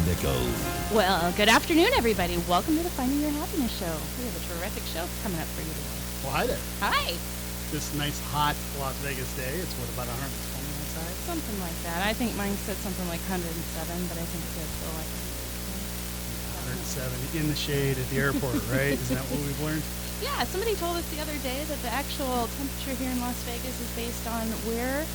Nico. Well, good afternoon, everybody. Welcome to the Finding Your Happiness Show. We have a terrific show coming up for you today. Well, hi there. Hi. This nice, hot Las Vegas day. It's about 120 outside? Something like that. I think mine said something like 107, but I think it does feel like 107 in the shade at the airport, right? Isn't that what we've learned? Yeah, somebody told us the other day that the actual temperature here in Las Vegas is based on where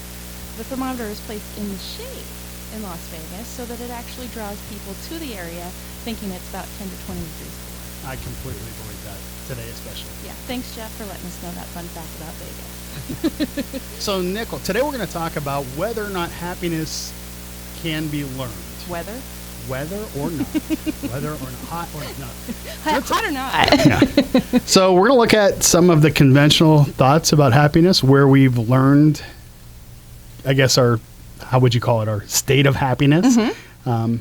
the thermometer is placed in the shade in Las Vegas, so that it actually draws people to the area thinking it's about 10 to 20 degrees cooler. I completely believe that, today especially. Yeah, thanks, Jeff, for letting us know that fun fact about Vegas. So, Nickel, today we're going to talk about whether or not happiness can be learned. Weather? Whether or not. Whether or not. Hot or not. Hot or not. Yeah. So we're going to look at some of the conventional thoughts about happiness, where we've learned, I guess, how would you call it, our state of happiness. Mm-hmm.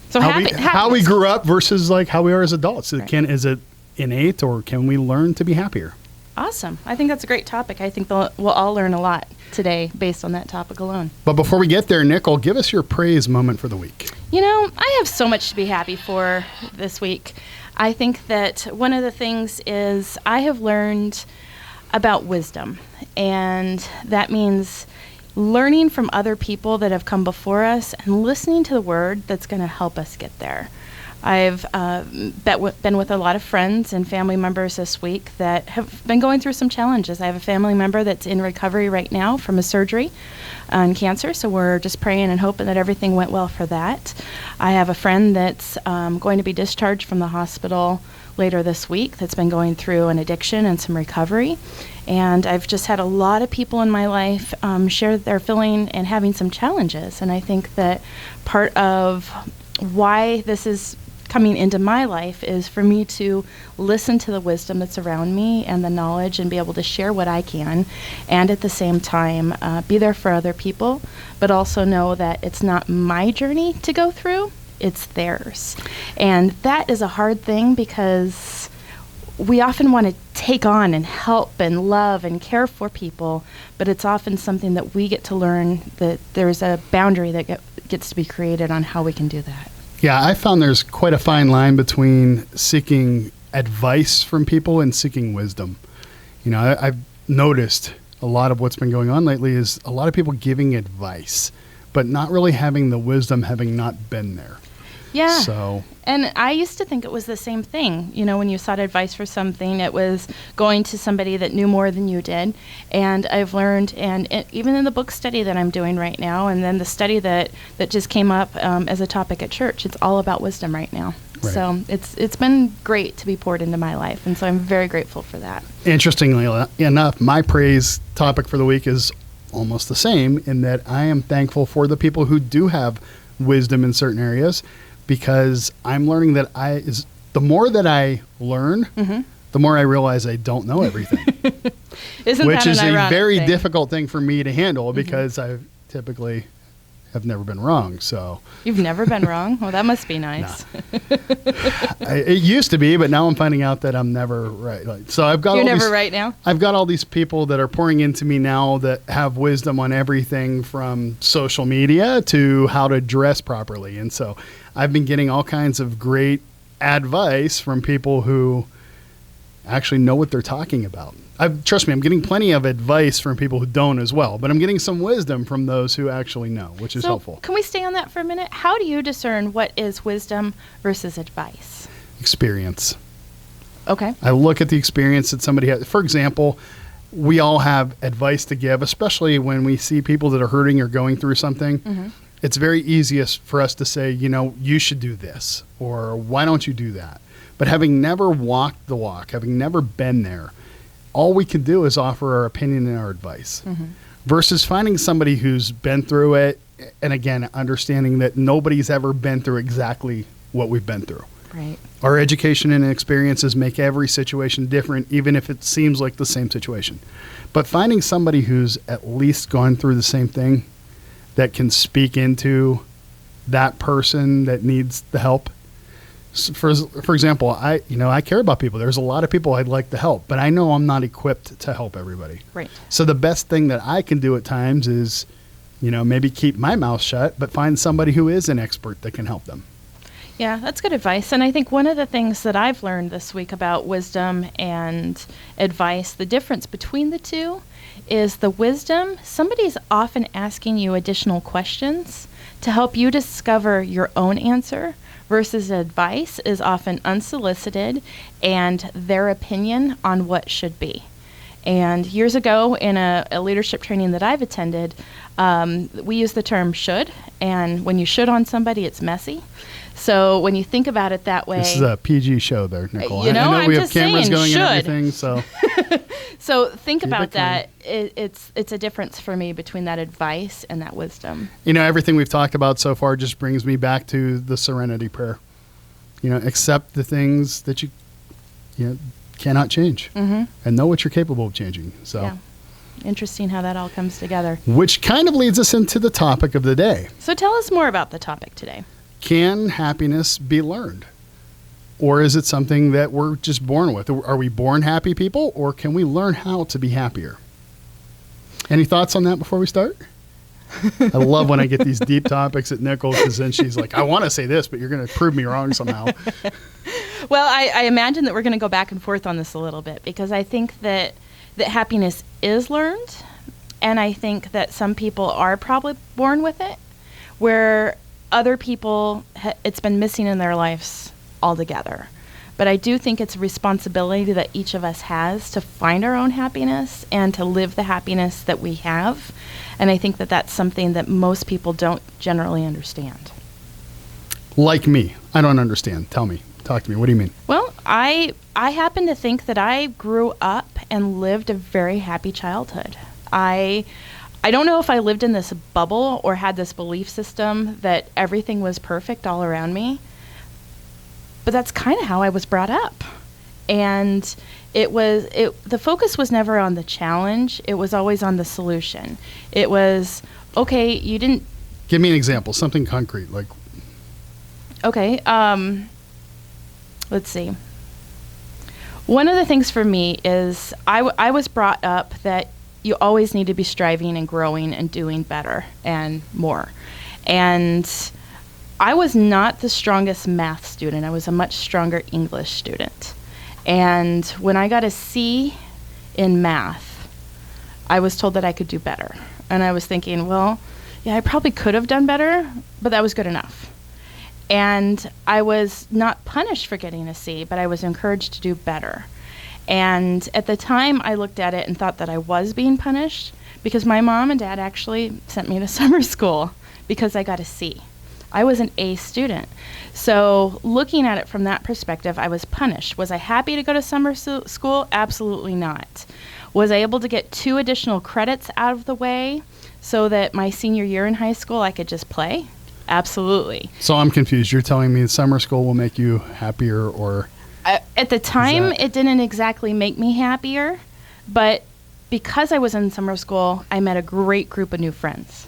So how we grew up versus like how we are as adults. Right. Is it innate, or can we learn to be happier? Awesome. I think that's a great topic. I think we'll all learn a lot today based on that topic alone. But before we get there, Nickel, give us your praise moment for the week. You know, I have so much to be happy for this week. I think that one of the things is I have learned about wisdom, and that means learning from other people that have come before us and listening to the word that's going to help us get there. I've been with a lot of friends and family members this week that have been going through some challenges. I have a family member that's in recovery right now from a surgery on cancer, so we're just praying and hoping that everything went well for that. I have a friend that's going to be discharged from the hospital later this week that's been going through an addiction and some recovery. And I've just had a lot of people in my life share that they're feeling and having some challenges. And I think that part of why this is coming into my life is for me to listen to the wisdom that's around me and the knowledge and be able to share what I can, and at the same time be there for other people, but also know that it's not my journey to go through, it's theirs. And that is a hard thing because we often want to take on and help and love and care for people, but it's often something that we get to learn that there's a boundary that gets to be created on how we can do that. Yeah, I found there's quite a fine line between seeking advice from people and seeking wisdom. You know, I've noticed a lot of what's been going on lately is a lot of people giving advice, but not really having the wisdom, having not been there. Yeah. So, and I used to think it was the same thing. You know, when you sought advice for something, it was going to somebody that knew more than you did. And I've learned, and even in the book study that I'm doing right now, and then the study that just came up as a topic at church, it's all about wisdom right now. Right. So it's been great to be poured into my life, and so I'm very grateful for that. Interestingly enough, my praise topic for the week is almost the same, in that I am thankful for the people who do have wisdom in certain areas, because I'm learning that the more that I learn, Mm-hmm. the more I realize I don't know everything. Isn't Which that an is a ironic very thing? difficult thing for me to handle, Mm-hmm. because I typically have never been wrong. So You've never been wrong? Well, that must be nice. it used to be, but now I'm finding out that I'm never right. So I've got You're all never these, right now? I've got all these people that are pouring into me now that have wisdom on everything from social media to how to dress properly. And so I've been getting all kinds of great advice from people who actually know what they're talking about. Trust me, I'm getting plenty of advice from people who don't as well, but I'm getting some wisdom from those who actually know, which is helpful. Can we stay on that for a minute? How do you discern what is wisdom versus advice? Experience. Okay. I look at the experience that somebody has. For example, we all have advice to give, especially when we see people that are hurting or going through something. Mm-hmm. It's very easiest for us to say, you should do this, or why don't you do that? But having never walked the walk, having never been there, all we can do is offer our opinion and our advice. Mm-hmm. Versus finding somebody who's been through it, and again, understanding that nobody's ever been through exactly what we've been through. Right. Our education and experiences make every situation different, even if it seems like the same situation. But finding somebody who's at least gone through the same thing, that can speak into that person that needs the help. For example, I care about people. There's a lot of people I'd like to help, but I know I'm not equipped to help everybody. Right. So the best thing that I can do at times is maybe keep my mouth shut, but find somebody who is an expert that can help them. Yeah, that's good advice. And I think one of the things that I've learned this week about wisdom and advice, the difference between the two is the wisdom, somebody's often asking you additional questions to help you discover your own answer, versus advice is often unsolicited and their opinion on what should be. And years ago in a leadership training that I've attended, we use the term should, and when you should on somebody, it's messy. So when you think about it that way... This is a PG show there, Nicole. I know we have just cameras saying, going should. and everything, so... So think about that. It's a difference for me between that advice and that wisdom. Everything we've talked about so far just brings me back to the serenity prayer. Accept the things that you cannot change, and know what you're capable of changing. So, yeah. Interesting how that all comes together. Which kind of leads us into the topic of the day. So tell us more about the topic today. Can happiness be learned? Or is it something that we're just born with? Are we born happy people, or can we learn how to be happier? Any thoughts on that before we start? I love when I get these deep topics at Nicole, because then she's like, I want to say this, but you're going to prove me wrong somehow. Well, I imagine that we're going to go back and forth on this a little bit, because I think that happiness is learned, and I think that some people are probably born with it, where other people, it's been missing in their lives altogether. But I do think it's a responsibility that each of us has to find our own happiness and to live the happiness that we have. And I think that that's something that most people don't generally understand. Like me. I don't understand. Tell me. Talk to me. What do you mean? Well, I happen to think that I grew up and lived a very happy childhood. I don't know if I lived in this bubble or had this belief system that everything was perfect all around me, but that's kind of how I was brought up. And the focus was never on the challenge. It was always on the solution. It was, okay, you didn't... Give me an example, something concrete. Like, okay, let's see. One of the things for me is I was brought up that you always need to be striving and growing and doing better and more. And I was not the strongest math student. I was a much stronger English student. And when I got a C in math, I was told that I could do better. And I was thinking, well, yeah, I probably could have done better, but that was good enough. And I was not punished for getting a C, but I was encouraged to do better. And at the time, I looked at it and thought that I was being punished because my mom and dad actually sent me to summer school because I got a C. I was an A student. So looking at it from that perspective, I was punished. Was I happy to go to summer school? Absolutely not. Was I able to get 2 additional credits out of the way so that my senior year in high school I could just play? Absolutely. So I'm confused. You're telling me summer school will make you happier, or... At the time, it didn't exactly make me happier, but because I was in summer school, I met a great group of new friends.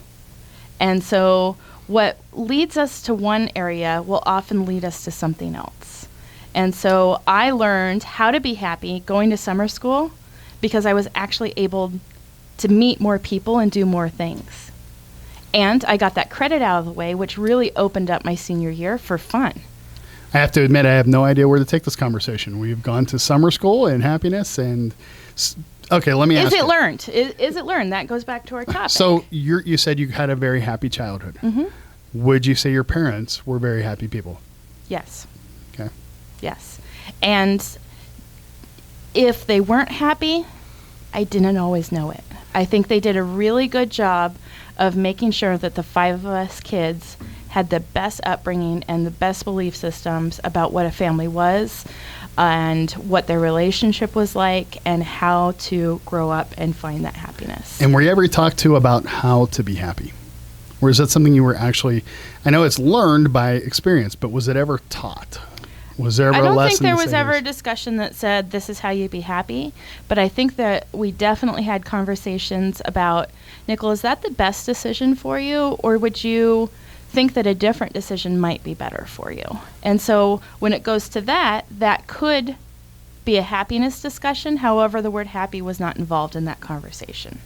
And so what leads us to one area will often lead us to something else. And so I learned how to be happy going to summer school because I was actually able to meet more people and do more things. And I got that credit out of the way, which really opened up my senior year for fun. I have to admit, I have no idea where to take this conversation. We've gone to summer school and happiness, and okay, let me ask you. Is it learned? Is it learned? That goes back to our topic. So you said you had a very happy childhood. Mm-hmm. Would you say your parents were very happy people? Yes. Okay. Yes. And if they weren't happy, I didn't always know it. I think they did a really good job of making sure that the 5 of us kids had the best upbringing and the best belief systems about what a family was and what their relationship was like and how to grow up and find that happiness. And were you ever talked to about how to be happy? Or is that something you were actually, I know it's learned by experience, but was it ever taught? Was there ever a lesson? I don't think there was ever a discussion that said this is how you be happy, but I think that we definitely had conversations about, Nicole, is that the best decision for you, or would you think that a different decision might be better for you? And so when it goes to that, that could be a happiness discussion. However, the word happy was not involved in that conversation.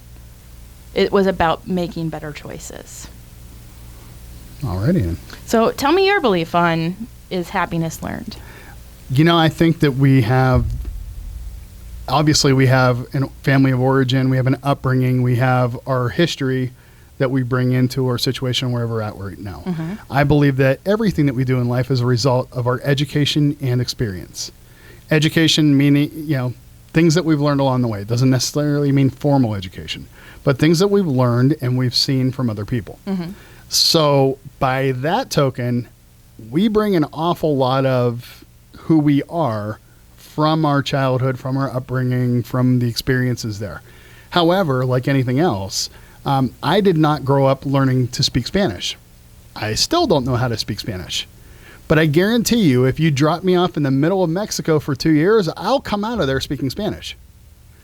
It was about making better choices. Alrighty. So tell me your belief on, is happiness learned? I think that we have a family of origin, we have an upbringing, we have our history that we bring into our situation wherever we're at right now. Mm-hmm. I believe that everything that we do in life is a result of our education and experience. Education meaning, things that we've learned along the way. It doesn't necessarily mean formal education, but things that we've learned and we've seen from other people. Mm-hmm. So by that token, we bring an awful lot of who we are from our childhood, from our upbringing, from the experiences there. However, like anything else, I did not grow up learning to speak Spanish. I still don't know how to speak Spanish. But I guarantee you, if you drop me off in the middle of Mexico for 2 years, I'll come out of there speaking Spanish.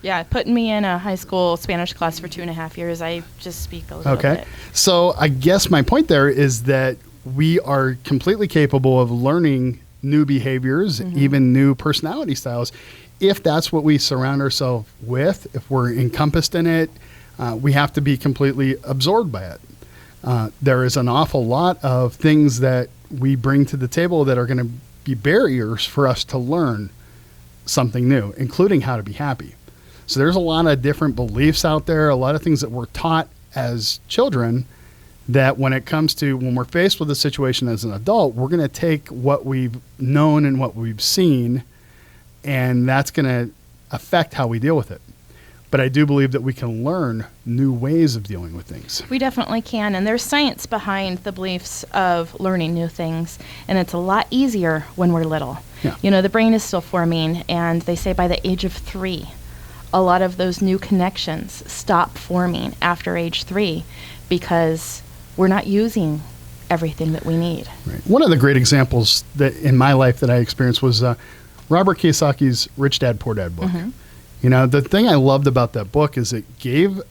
Yeah, putting me in a high school Spanish class for 2.5 years, I just speak a little bit. So I guess my point there is that we are completely capable of learning new behaviors, Mm-hmm. even new personality styles, if that's what we surround ourselves with, if we're encompassed in it. We have to be completely absorbed by it. There is an awful lot of things that we bring to the table that are going to be barriers for us to learn something new, including how to be happy. So there's a lot of different beliefs out there, a lot of things that we're taught as children that when we're faced with a situation as an adult, we're going to take what we've known and what we've seen, and that's going to affect how we deal with it. But I do believe that we can learn new ways of dealing with things. We definitely can. And there's science behind the beliefs of learning new things. And it's a lot easier when we're little. Yeah. The brain is still forming. And they say by the age of 3, a lot of those new connections stop forming after age 3 because we're not using everything that we need. Right. One of the great examples that in my life that I experienced was Robert Kiyosaki's Rich Dad, Poor Dad book. Mm-hmm. The thing I loved about that book is it gave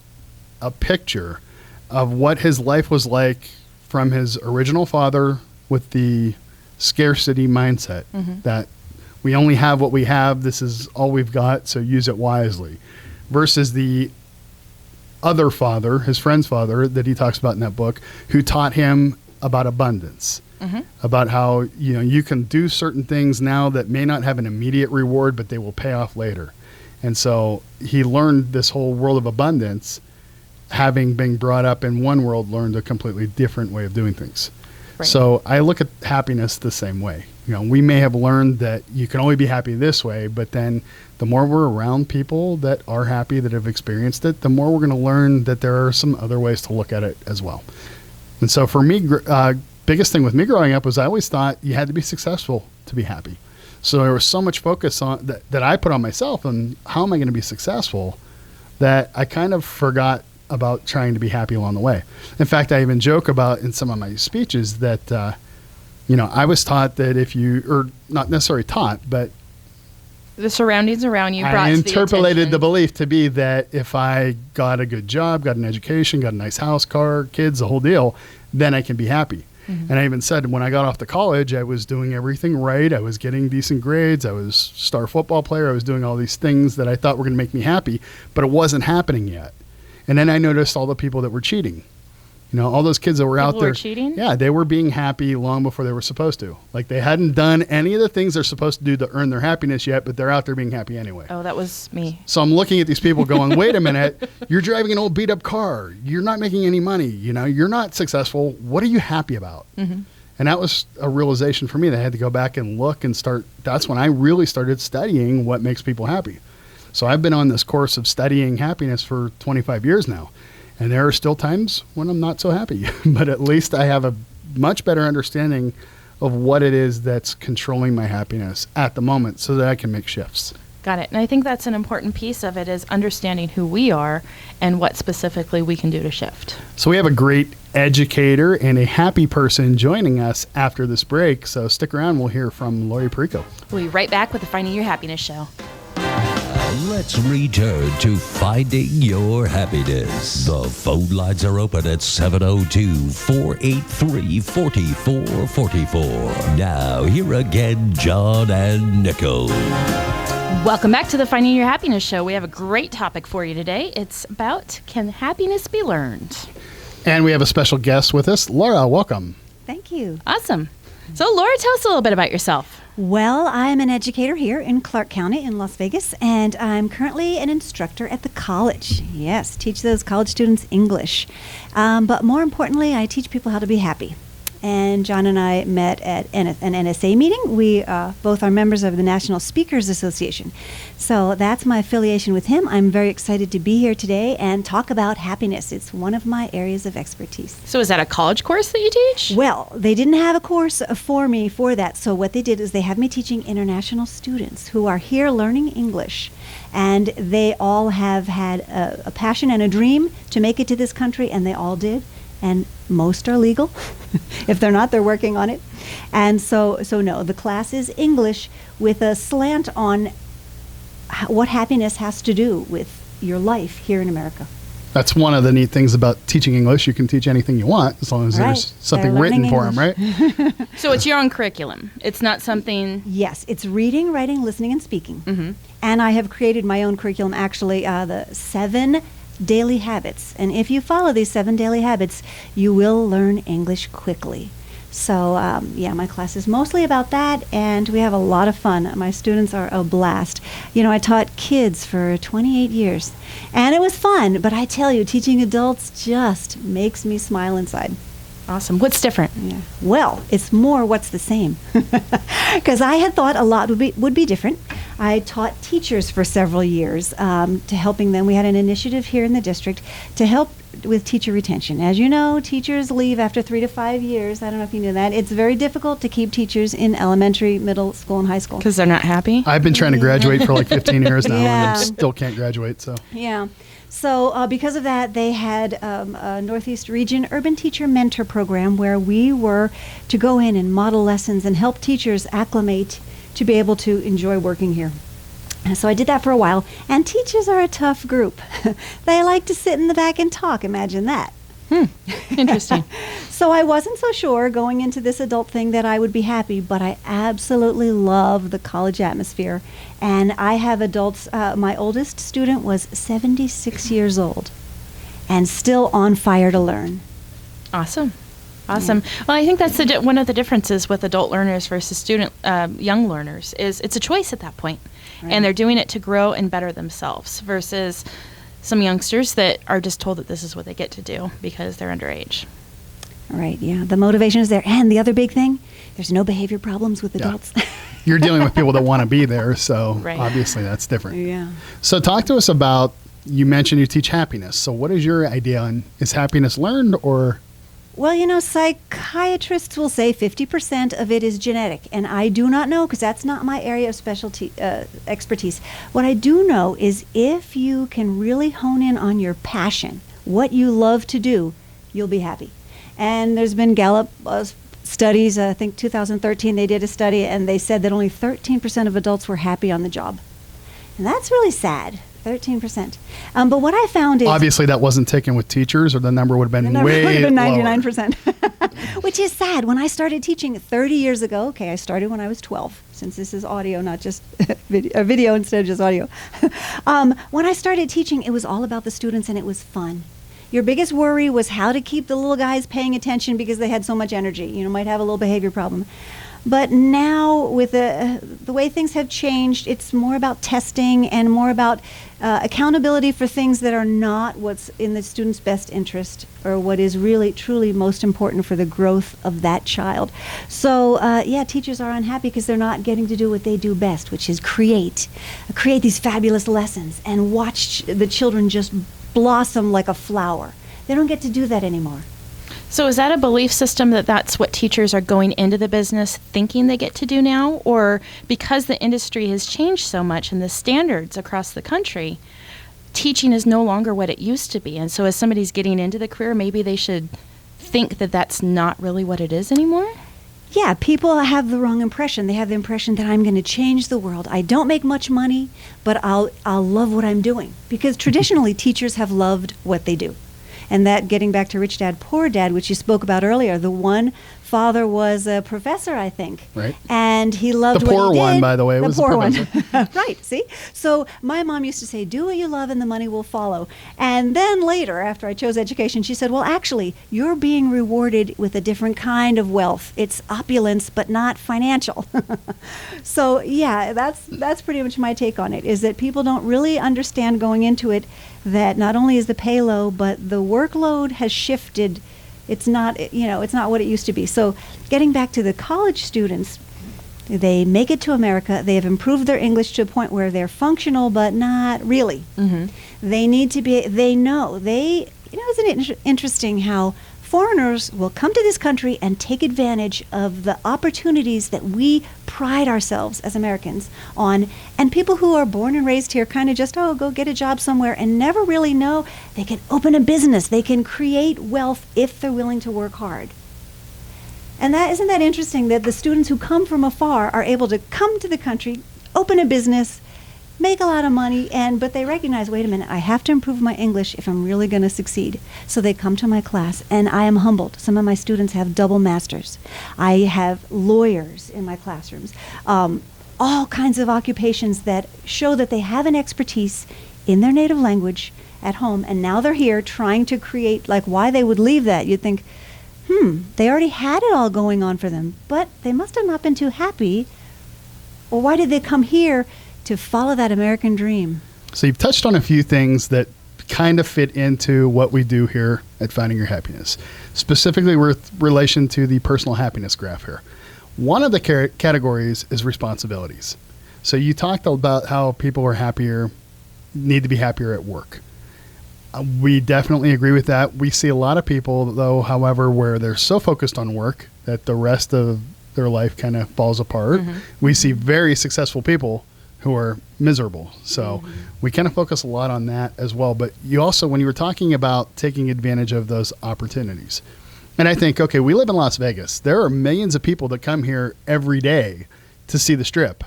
a picture of what his life was like from his original father with the scarcity mindset Mm-hmm. that we only have what we have. This is all we've got, so use it wisely. Versus the other father, his friend's father that he talks about in that book, who taught him about abundance. Mm-hmm. About how, you can do certain things now that may not have an immediate reward, but they will pay off later. And so he learned this whole world of abundance, having been brought up in one world, learned a completely different way of doing things. Right. So I look at happiness the same way. We may have learned that you can only be happy this way, but then the more we're around people that are happy, that have experienced it, the more we're going to learn that there are some other ways to look at it as well. And so for me, biggest thing with me growing up was I always thought you had to be successful to be happy. So there was so much focus on that I put on myself and how am I going to be successful that I kind of forgot about trying to be happy along the way. In fact, I even joke about in some of my speeches that, I was taught that or not necessarily taught, but The surroundings around you brought I to the interpolated attention. the belief to be that if I got a good job, got an education, got a nice house, car, kids, the whole deal, then I can be happy. Mm-hmm. And I even said when I got off to college, I was doing everything right. I was getting decent grades. I was star football player. I was doing all these things that I thought were going to make me happy, but it wasn't happening yet. And then I noticed all the people that were cheating. All those kids that were out People there. were cheating? Yeah, they were being happy long before they were supposed to. Like they hadn't done any of the things they're supposed to do to earn their happiness yet, but they're out there being happy anyway. Oh, that was me. So I'm looking at these people going, wait a minute, you're driving an old beat up car. You're not making any money. You're not successful. What are you happy about? Mm-hmm. And that was a realization for me that I had to go back and look and start. That's when I really started studying what makes people happy. So I've been on this course of studying happiness for 25 years now. And there are still times when I'm not so happy, but at least I have a much better understanding of what it is that's controlling my happiness at the moment so that I can make shifts. Got it. And I think that's an important piece of it is understanding who we are and what specifically we can do to shift. So we have a great educator and a happy person joining us after this break. So stick around. We'll hear from Lori Perico. We'll be right back with the Finding Your Happiness show. Let's return to Finding Your Happiness. The phone lines are open at 702-483-4444. Now, here again, John and Nicole. Welcome back to the Finding Your Happiness Show. We have a great topic for you today. It's about, can happiness be learned? And we have a special guest with us. Laura, welcome. Thank you. Awesome. So Laura, tell us a little bit about yourself. Well, I'm an educator here in Clark County in Las Vegas, and I'm currently an instructor at the college. Yes, teach those college students English. But more importantly, I teach people how to be happy. And John and I met at an NSA meeting. We both are members of the National Speakers Association. So that's my affiliation with him. I'm very excited to be here today and talk about happiness. It's one of my areas of expertise. So is that a college course that you teach? Well, they didn't have a course for me for that. So what they did is they have me teaching international students who are here learning English. And they all have had a passion and a dream to make it to this country, and they all did. And most are legal. If they're not, they're working on it. And so no, the class is English with a slant on what happiness has to do with your life here in America. That's one of the neat things about teaching English. You can teach anything you want as long as there's something written for them, right? So it's your own curriculum. It's not something... Yes, it's reading, writing, listening, and speaking. Mm-hmm. And I have created my own curriculum, actually, the 7 daily habits. And if you follow these 7 daily habits, you will learn English quickly. So, my class is mostly about that, and we have a lot of fun. My students are a blast. You know, I taught kids for 28 years, and it was fun, but I tell you, teaching adults just makes me smile inside. Awesome. What's different? Yeah. Well, it's more what's the same. Because I had thought a lot would be different. I taught teachers for several years to helping them. We had an initiative here in the district to help with teacher retention. As you know, teachers leave after 3 to 5 years. I don't know if you knew that. It's very difficult to keep teachers in elementary, middle school, and high school. Because they're not happy? I've been trying to graduate for like 15 years now, Yeah. and I still can't graduate. So Yeah. So because of that, they had a Northeast Region Urban Teacher Mentor Program where we were to go in and model lessons and help teachers acclimate to be able to enjoy working here. And so I did that for a while. And teachers are a tough group. They like to sit in the back and talk. Imagine that. Interesting. So I wasn't so sure going into this adult thing that I would be happy, but I absolutely love the college atmosphere. And I have adults, my oldest student was 76 years old and still on fire to learn. Awesome. Awesome. Well, I think that's one of the differences with adult learners versus young learners is it's a choice at that point. Right. And they're doing it to grow and better themselves versus some youngsters that are just told that this is what they get to do because they're underage. Right, yeah. The motivation is there. And the other big thing, there's no behavior problems with adults. you're dealing with people that want to be there. So Right. obviously that's different. Yeah. So talk to us about, you mentioned you teach happiness. So what is your idea on, is happiness learned or? Well, you know, psychiatrists will say 50% of it is genetic, and I do not know because that's not my area of specialty expertise. What I do know is if you can really hone in on your passion, what you love to do, you'll be happy. And there's been Gallup studies, I think 2013 they did a study, and they said that only 13% of adults were happy on the job. And that's really sad. 13%. But what I found is... Obviously, that wasn't taken with teachers, or the number would have been way would have been lower. 99%. Which is sad. When I started teaching 30 years ago, okay, I started when I was 12, since this is audio, not just video instead of just audio. When I started teaching, it was all about the students, and it was fun. Your biggest worry was how to keep the little guys paying attention because they had so much energy. You know, might have a little behavior problem. But now, with the way things have changed, it's more about testing and more about accountability for things that are not what's in the student's best interest or what is really, truly most important for the growth of that child. So, teachers are unhappy because they're not getting to do what they do best, which is create these fabulous lessons and watch the children just blossom like a flower. They don't get to do that anymore. So is that a belief system that that's what teachers are going into the business thinking they get to do now? Or because the industry has changed so much and the standards across the country, teaching is no longer what it used to be? And so as somebody's getting into the career, maybe they should think that that's not really what it is anymore? Yeah, people have the wrong impression. They have the impression that I'm going to change the world. I don't make much money, but I'll love what I'm doing. Because traditionally, teachers have loved what they do. And that, getting back to Rich Dad, Poor Dad, which you spoke about earlier, the one father was a professor, I think. Right. And he loved The what he poor did. one, by the way, The was a poor one. professor. Right, see? So my mom used to say, do what you love and the money will follow. And then later, after I chose education, she said, well, actually, you're being rewarded with a different kind of wealth. It's opulence, but not financial. So, yeah, that's pretty much my take on it, is that people don't really understand going into it that not only is the pay low, but the workload has shifted. It's not, it's not what it used to be. So getting back to the college students, they make it to America. They have improved their English to a point where they're functional, but not really. Mm-hmm. They need to be, isn't it interesting how foreigners will come to this country and take advantage of the opportunities that we pride ourselves as Americans on, and people who are born and raised here kind of just, go get a job somewhere and never really know they can open a business, they can create wealth if they're willing to work hard. And isn't that interesting that the students who come from afar are able to come to the country, open a business, make a lot of money, but they recognize, wait a minute, I have to improve my English if I'm really going to succeed. So they come to my class, and I am humbled. Some of my students have double masters. I have lawyers in my classrooms, all kinds of occupations that show that they have an expertise in their native language at home, and now they're here trying to create, like, why they would leave that. You'd think, they already had it all going on for them, but they must have not been too happy. Or why did they come here to follow that American dream? So you've touched on a few things that kind of fit into what we do here at Finding Your Happiness, specifically with relation to the personal happiness graph here. One of the categories is responsibilities. So you talked about how people are happier, need to be happier at work. We definitely agree with that. We see a lot of people, though, however, where they're so focused on work that the rest of their life kind of falls apart. Mm-hmm. We see very successful people who are miserable. So we kind of focus a lot on that as well. But you also, when you were talking about taking advantage of those opportunities, and I think, okay, we live in Las Vegas. There are millions of people that come here every day to see the Strip.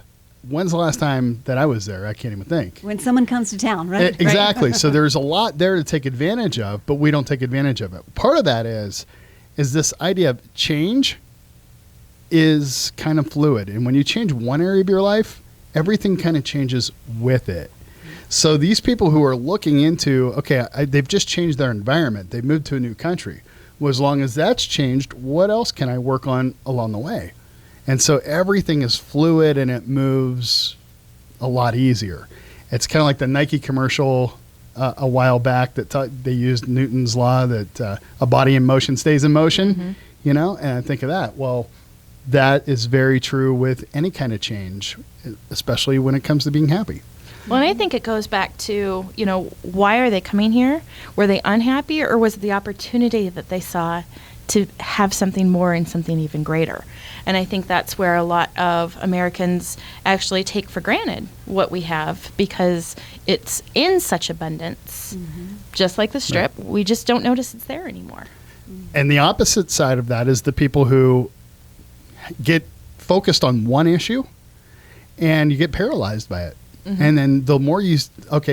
When's the last time that I was there? I can't even think. When someone comes to town, right? Exactly. So there's a lot there to take advantage of, but we don't take advantage of it. Part of that is this idea of change is kind of fluid. And when you change one area of your life, everything kind of changes with it. So these people who are looking into, they've just changed their environment. They've moved to a new country. Well, as long as that's changed, what else can I work on along the way? And so everything is fluid and it moves a lot easier. It's kind of like the Nike commercial a while back that they used Newton's law that a body in motion stays in motion, and I think of that. Well, that is very true with any kind of change, especially when it comes to being happy. Well, and I think it goes back to, why are they coming here? Were they unhappy, or was it the opportunity that they saw to have something more and something even greater? And I think that's where a lot of Americans actually take for granted what we have, because it's in such abundance. Just like the Strip, we just don't notice it's there anymore. And the opposite side of that is the people who get focused on one issue and you get paralyzed by it. And then the more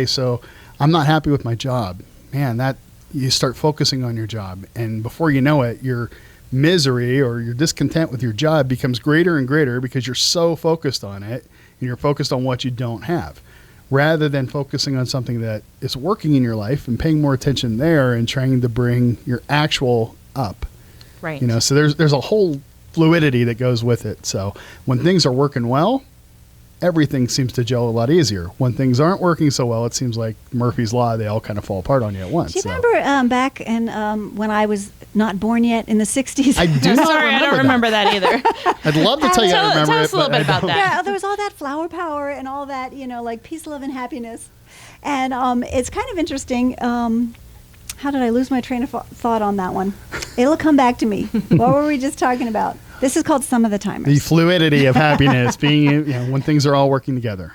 so I'm not happy with my job. Man, that you start focusing on your job, and before you know it, your misery or your discontent with your job becomes greater and greater because you're so focused on it and you're focused on what you don't have, rather than focusing on something that is working in your life and paying more attention there and trying to bring your actual up. Right. So there's a whole fluidity that goes with it. So when things are working well, everything seems to gel a lot easier. When things aren't working so well, it seems like Murphy's Law, they all kind of fall apart on you at once. Do you remember back in when I was not born yet in the 60s? I do not Sorry, I don't remember that either. I'd love to tell you I remember tell it. us a little bit about that. Yeah, there was all that flower power and all that, like peace, love, and happiness. And it's kind of interesting. How did I lose my train of thought on that one? It'll come back to me. What were we just talking about? This is called Some of the Timers. The fluidity of happiness, being when things are all working together.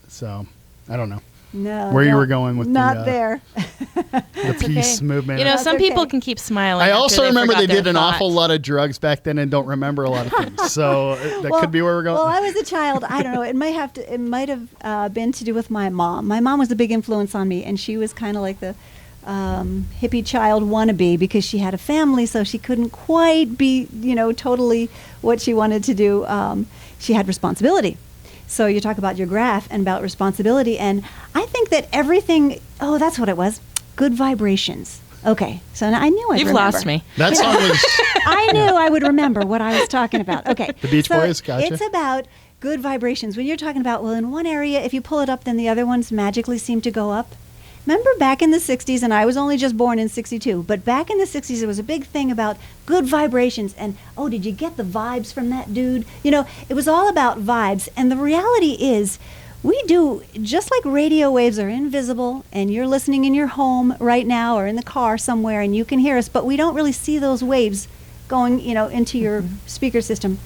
So, I don't know. No. Where you were going with not there. the peace movement. Some That's people okay. can keep smiling. I after also they remember forgot they their did an thought. awful lot of drugs back then and don't remember a lot of things. So that could be where we're going. Well, I was a child. I don't know. It might have been to do with my mom. My mom was a big influence on me, and she was kind of like the hippie child wannabe because she had a family, so she couldn't quite be, totally what she wanted to do. She had responsibility. So you talk about your graph and about responsibility, and I think that everything, that's what it was, good vibrations. Okay, so now I knew I'd You've remember. lost me. That song was I knew I would remember what I was talking about. Okay. The Beach so Boys, gotcha. It's about good vibrations. When you're talking about, well, in one area, if you pull it up, then the other ones magically seem to go up. Remember back in the 60s, and I was only just born in 62, but back in the 60s, there was a big thing about good vibrations. And, did you get the vibes from that dude? It was all about vibes. And the reality is, we do, just like radio waves are invisible, and you're listening in your home right now or in the car somewhere, and you can hear us, but we don't really see those waves going, into your speaker system.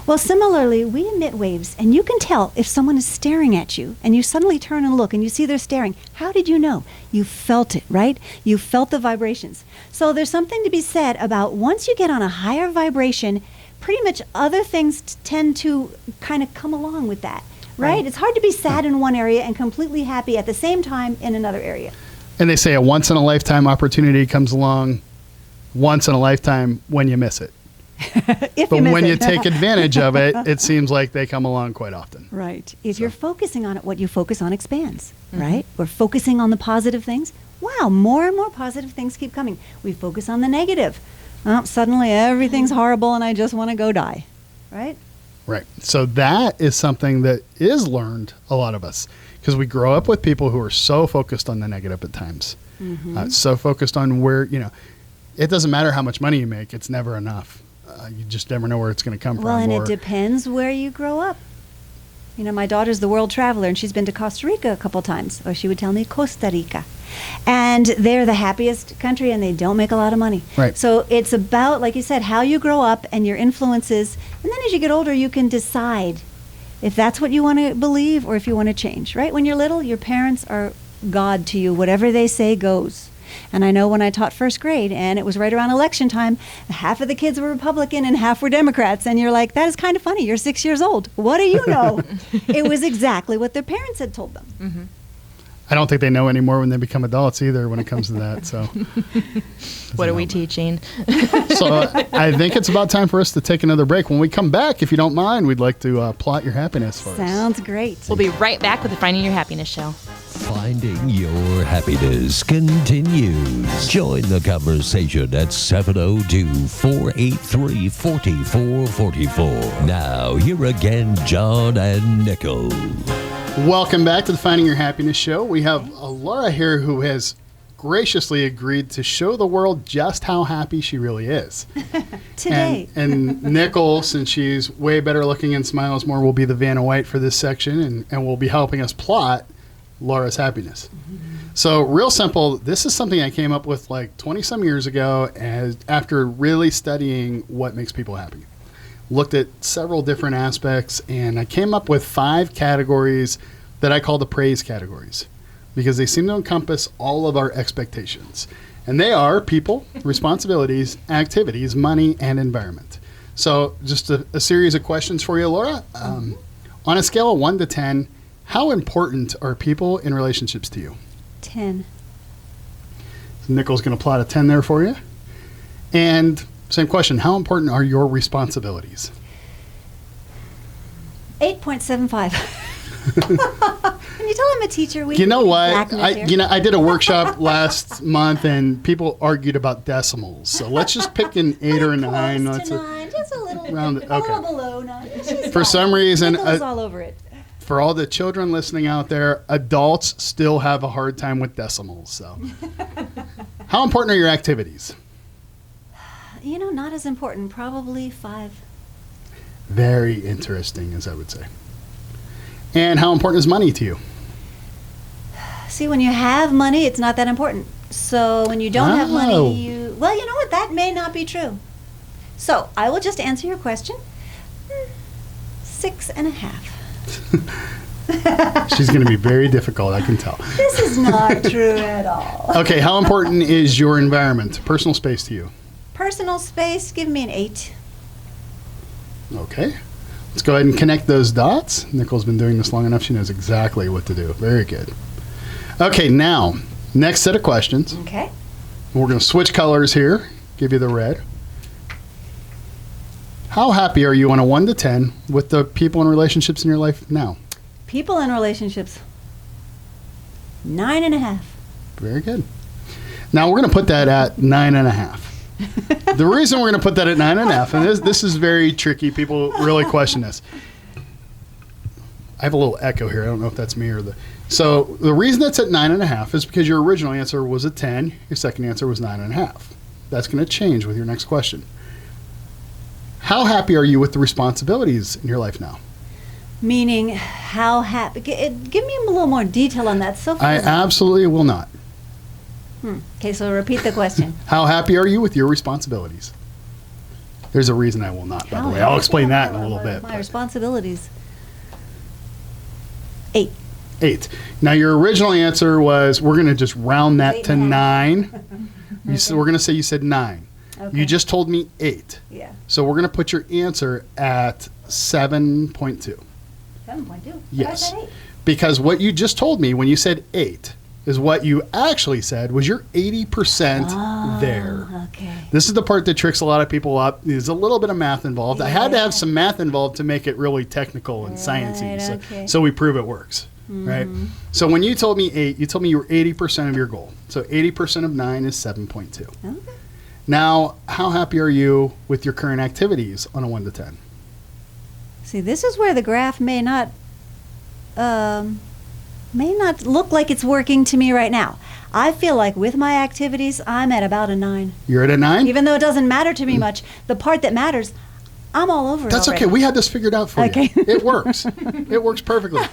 Well, similarly, we emit waves, and you can tell if someone is staring at you, and you suddenly turn and look, and you see they're staring. How did you know? You felt it, right? You felt the vibrations. So there's something to be said about once you get on a higher vibration, pretty much other things tend to kind of come along with that. Right? It's hard to be sad in one area and completely happy at the same time in another area. And they say a once-in-a-lifetime opportunity comes along once in a lifetime when you miss it. If But you miss when it. you take advantage of it, it seems like they come along quite often. Right. If you're focusing on it, what you focus on expands, right? We're focusing on the positive things. Wow, more and more positive things keep coming. We focus on the negative. Suddenly everything's horrible and I just want to go die, right? Right. So that is something that is learned, a lot of us, because we grow up with people who are so focused on the negative at times. So focused on where, it doesn't matter how much money you make. It's never enough. You just never know where it's going to come from. Well, and it depends where you grow up. My daughter's the world traveler, and she's been to Costa Rica a couple times, or she would tell me Costa Rica. And they're the happiest country, and they don't make a lot of money. Right. So it's about, like you said, how you grow up and your influences. And then as you get older, you can decide if that's what you want to believe or if you want to change, right? When you're little, your parents are God to you. Whatever they say goes. And I know when I taught first grade, and it was right around election time, half of the kids were Republican and half were Democrats. And you're like, that is kind of funny. You're 6 years old. What do you know? It was exactly what their parents had told them. Mm-hmm. I don't think they know anymore when they become adults either when it comes to that. So, What are we teaching? so I think it's about time for us to take another break. When we come back, if you don't mind, we'd like to plot your happiness for us. Sounds great. We'll be right back with the Finding Your Happiness show. Finding Your Happiness continues. Join the conversation at 702-483-4444. Now, here again, John and Nicole. Welcome back to the Finding Your Happiness show. We have Laura here who has graciously agreed to show the world just how happy she really is. Today. And Nicole, since she's way better looking and smiles more, will be the Vanna White for this section and will be helping us plot Laura's happiness. So real simple, this is something I came up with like 20 some years ago after really studying what makes people happy. Looked at several different aspects, and I came up with 5 categories that I call the praise categories because they seem to encompass all of our expectations. And they are people, responsibilities, activities, money, and environment. So just a series of questions for you, Laura. On a scale of 1 to 10, how important are people in relationships to you? 10. So Nicole's going to plot a 10 there for you. And same question, how important are your responsibilities? 8.75. Can you tell I'm a teacher? We You know what? exactness here. I did a workshop last month and people argued about decimals. So let's just pick an 8 or a 9. Close Let's to 9, just a little, round it. Okay. below 9. She's For fine. some reason, Nicole's all over it. for all the children listening out there, adults still have a hard time with decimals. So, how important are your activities? Not as important. Probably 5. Very interesting, as I would say. And how important is money to you? See, when you have money, it's not that important. So when you don't have Oh. money, well, you know what? That may not be true. So I will just answer your question. 6.5. She's going to be very difficult, I can tell. This is not true at all. Okay, how important is your environment, personal space to you? Personal space, give me an 8. Okay. Let's go ahead and connect those dots. Nicole's been doing this long enough. She knows exactly what to do. Very good. Okay, now Next set of questions. Okay. We're going to switch colors here. Give you the red. How happy are you on a 1 to 10 with the people and relationships in your life now? People and relationships. 9.5. Very good. Now we're going to put that at 9.5. The reason we're going to put that at 9.5, and this is very tricky. People really question this. I have a little echo here. I don't know if that's me or the. So the reason that's at 9.5 is because your original answer was a 10. Your second answer was 9.5. That's going to change with your next question. How happy are you with the responsibilities in your life now? Meaning, how happy? Give me a little more detail on that. So I absolutely will not. Okay, so repeat the question. How happy are you with your responsibilities? There's a reason I will not, by the way. I'll explain that in a little bit. My responsibilities. 8. 8. Now, your original answer was, we're going to just round that to 8.5. 9. We're going to say you said 9. Okay. You just told me 8. Yeah. So we're going to put your answer at 7.2. 7.2. Yes. Why is that 8? Because what you just told me when you said 8 is what you actually said was you're 80% there. Okay. This is the part that tricks a lot of people up. There's a little bit of math involved. I had to have some math involved to make it really technical and sciencey. So, okay. so we prove it works, right? So when you told me 8, you told me you were 80% of your goal. So 80% of 9 is 7.2. Okay. Now, how happy are you with your current activities on a 1 to 10? See, this is where the graph may not look like it's working to me right now. I feel like with my activities, I'm at about a 9. You're at a 9? Even though it doesn't matter to me much, the part that matters, I'm all over it. That's already. okay. We had this figured out for Okay. you. It works. It works perfectly.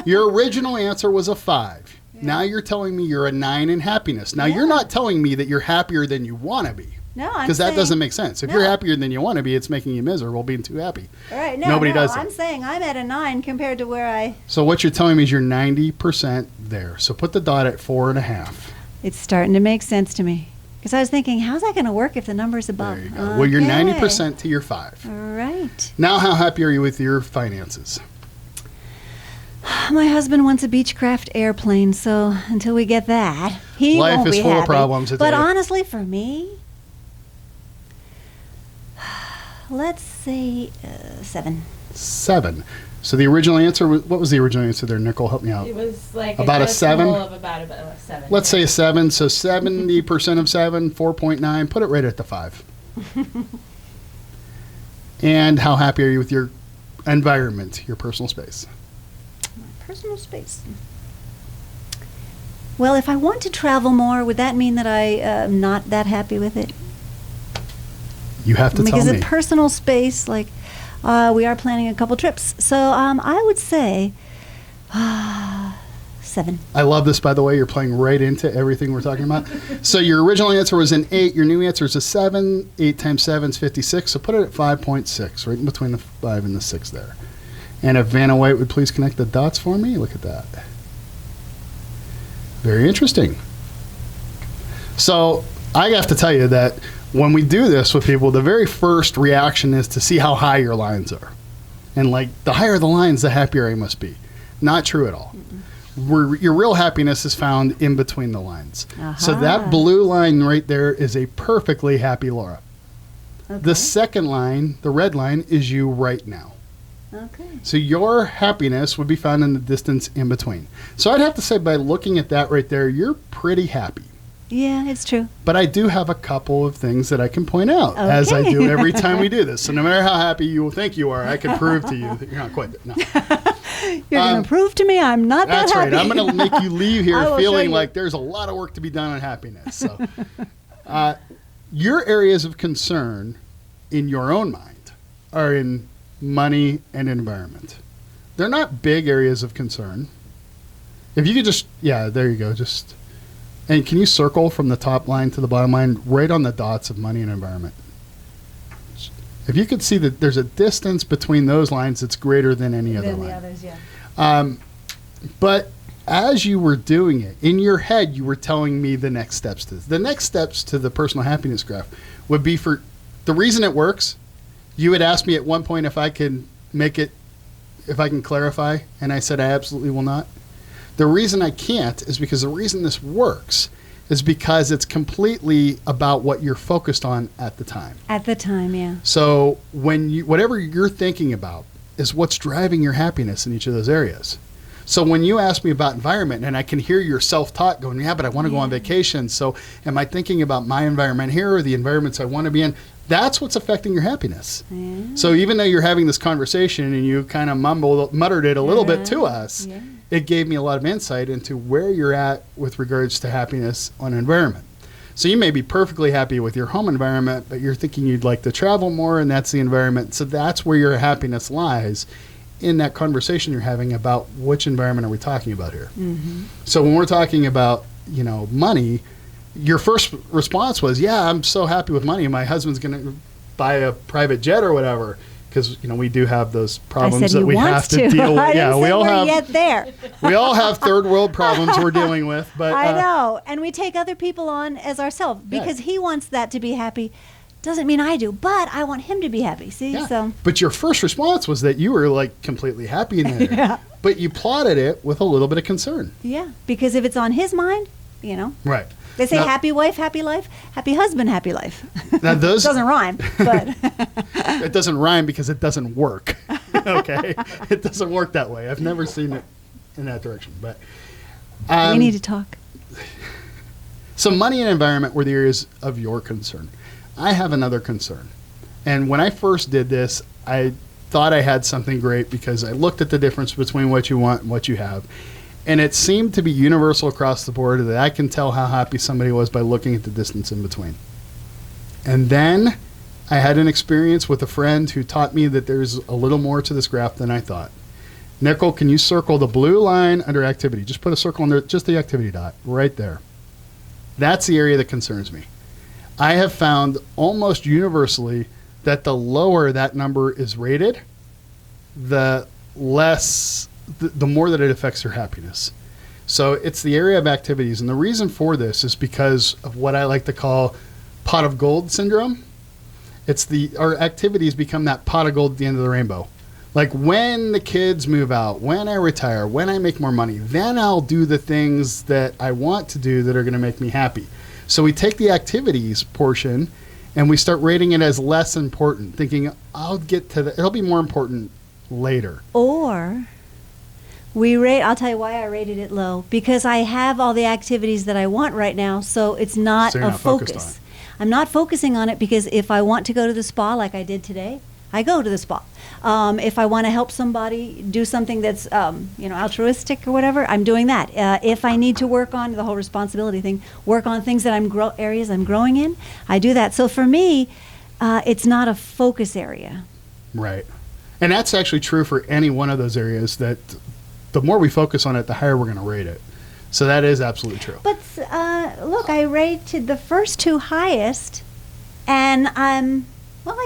Your original answer was a 5. Now you're telling me you're a 9 in happiness. Now you're not telling me that you're happier than you want to be. No, I'm Because that saying- doesn't make sense. If No. you're happier than you want to be, it's making you miserable being too happy. All right, no, Nobody does that. I'm saying I'm at a 9 compared to where I. So what you're telling me is you're 90% there. So put the dot at 4.5. It's starting to make sense to me. Because I was thinking, how's that going to work if the number's above? There you go. Well, you're Okay. 90% to your 5. All right. Now, how happy are you with your finances? My husband wants a Beechcraft airplane, so until we get that, he Life won't is be full of happy. problems, I But tell you. honestly, for me, let's say 7. 7. So the original answer was, what was the original answer there, Nicole? Help me out. It was like About a decimal 7? of about a 7. Let's say a 7. So 70% of 7, 4.9. Put it right at the 5. And how happy are you with your environment, your personal space? Personal space. Well, if I want to travel more, would that mean that I am not that happy with it? You have to Because tell me. of personal space, like we are planning a couple trips. So I would say 7. I love this, by the way. You're playing right into everything we're talking about. So your original answer was an 8. Your new answer is a 7. 8 times 7 is 56. So put it at 5.6, right in between the 5 and the 6 there. And if Vanna White would please connect the dots for me. Look at that. Very interesting. So I have to tell you that when we do this with people, the very first reaction is to see how high your lines are. And like the higher the lines, the happier I must be. Not true at all. Your real happiness is found in between the lines. So that blue line right there is a perfectly happy Laura. Okay. The second line, the red line, is you right now. Okay. So your happiness would be found in the distance in between. So I'd have to say by looking at that right there, you're pretty happy. Yeah, it's true. But I do have a couple of things that I can point out, as I Okay. do every time we do this. So no matter how happy you think you are, I can prove to you that you're not quite. No. You're going to prove to me I'm not That's that right. happy. I'm going to make you leave I here will show feeling you. like there's a lot of work to be done on happiness. So your areas of concern in your own mind are in money and environment. They're not big areas of concern. If you could just, yeah, there you go. Just, and can you circle from the top line to the bottom line right on the dots of money and environment? If you could see that there's a distance between those lines that's greater than any other Than line. the others, yeah. But as you were doing it, in your head, you were telling me the next steps to this. The next steps to the personal happiness graph would be for the reason it works. You had asked me at one point if I can make it, if I can clarify, and I said I absolutely will not. The reason I can't is because the reason this works is because it's completely about what you're focused on at the time. At the time, yeah. So whatever you're thinking about is what's driving your happiness in each of those areas. So when you ask me about environment, and I can hear your self-talk going, yeah, but I want to go on vacation. So am I thinking about my environment here or the environments I want to be in? That's what's affecting your happiness. Yeah. So even though you're having this conversation and you kind of muttered it a little bit to us, it gave me a lot of insight into where you're at with regards to happiness on environment. So you may be perfectly happy with your home environment, but you're thinking you'd like to travel more, and that's the environment. So that's where your happiness lies in that conversation you're having about which environment are we talking about here. Mm-hmm. So when we're talking about, money, your first response was, yeah, I'm so happy with money. My husband's going to buy a private jet or whatever. Because we do have those problems that we have to deal with. Yeah, we all have yet there. We all have third world problems we're dealing with. But I know, and we take other people on as ourselves because he wants that to be happy. Doesn't mean I do, but I want him to be happy. See, so. But your first response was that you were like completely happy in there. Yeah. But you plotted it with a little bit of concern. Yeah, because if it's on his mind, Right. They say happy wife, happy life, happy husband, happy life. Now those doesn't rhyme, but it doesn't rhyme because it doesn't work. Okay, it doesn't work that way. I've never seen it in that direction. But we need to talk. So money and environment were the areas of your concern. I have another concern, and when I first did this, I thought I had something great because I looked at the difference between what you want and what you have. And it seemed to be universal across the board that I can tell how happy somebody was by looking at the distance in between. And then I had an experience with a friend who taught me that there's a little more to this graph than I thought. Nickel, can you circle the blue line under activity? Just put a circle under just the activity dot right there. That's the area that concerns me. I have found almost universally that the lower that number is rated, the more that it affects your happiness. So it's the area of activities. And the reason for this is because of what I like to call pot of gold syndrome. Our activities become that pot of gold at the end of the rainbow. Like when the kids move out, when I retire, when I make more money, then I'll do the things that I want to do that are going to make me happy. So we take the activities portion and we start rating it as less important, thinking I'll get to it'll be more important later. Or I'll tell you why I rated it low. Because I have all the activities that I want right now, so it's not So you're a not focused on focus. it. I'm not focusing on it because if I want to go to the spa like I did today, I go to the spa. If I want to help somebody do something that's altruistic or whatever, I'm doing that. If I need to work on the whole responsibility thing, work on things that areas I'm growing in, I do that. So for me, it's not a focus area. Right. And that's actually true for any one of those areas, that the more we focus on it, the higher we're going to rate it. So that is absolutely true. But look, I rated the first two highest, and I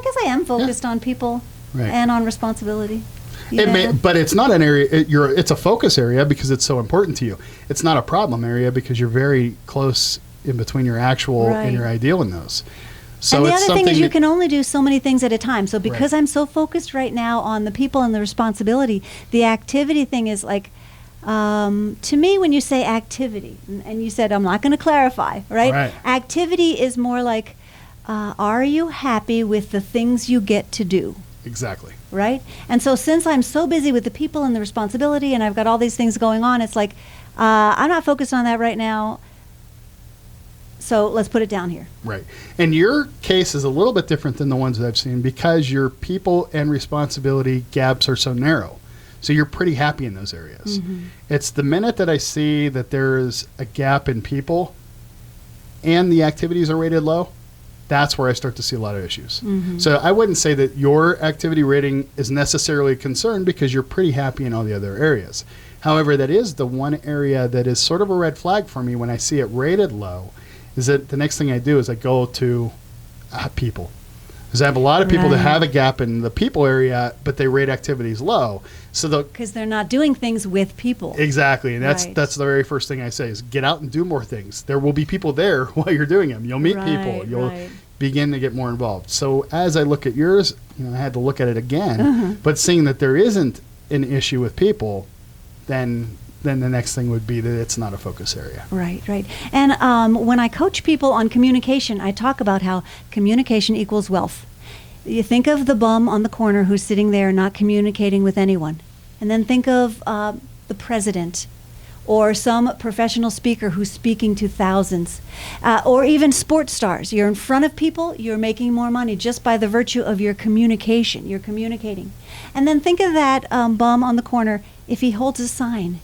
guess I am focused on people and on responsibility. But it's not an area. It's a focus area because it's so important to you. It's not a problem area because you're very close in between your actual and your ideal in those. So and the it's other thing is you that, can only do so many things at a time. So because I'm so focused right now on the people and the responsibility, the activity thing is like, to me, when you say activity, and you said I'm not going to clarify, right? Activity is more like, are you happy with the things you get to do? Exactly. Right? And so since I'm so busy with the people and the responsibility and I've got all these things going on, it's like, I'm not focused on that right now. So let's put it down here. Right. And your case is a little bit different than the ones that I've seen because your people and responsibility gaps are so narrow. So you're pretty happy in those areas. Mm-hmm. It's the minute that I see that there's a gap in people and the activities are rated low, that's where I start to see a lot of issues. Mm-hmm. So I wouldn't say that your activity rating is necessarily a concern because you're pretty happy in all the other areas. However, that is the one area that is sort of a red flag for me when I see it rated low, is that the next thing I do is I go to people. Because I have a lot of people that have a gap in the people area, but they rate activities low. So because they're not doing things with people. Exactly, and that's the very first thing I say is get out and do more things. There will be people there while you're doing them. You'll meet people. You'll begin to get more involved. So as I look at yours, I had to look at it again. But seeing that there isn't an issue with people, then then the next thing would be that it's not a focus area. Right, right. And when I coach people on communication, I talk about how communication equals wealth. You think of the bum on the corner who's sitting there not communicating with anyone. And then think of the president or some professional speaker who's speaking to thousands. Or even sports stars. You're in front of people, you're making more money just by the virtue of your communication. You're communicating. And then think of that bum on the corner if he holds a sign.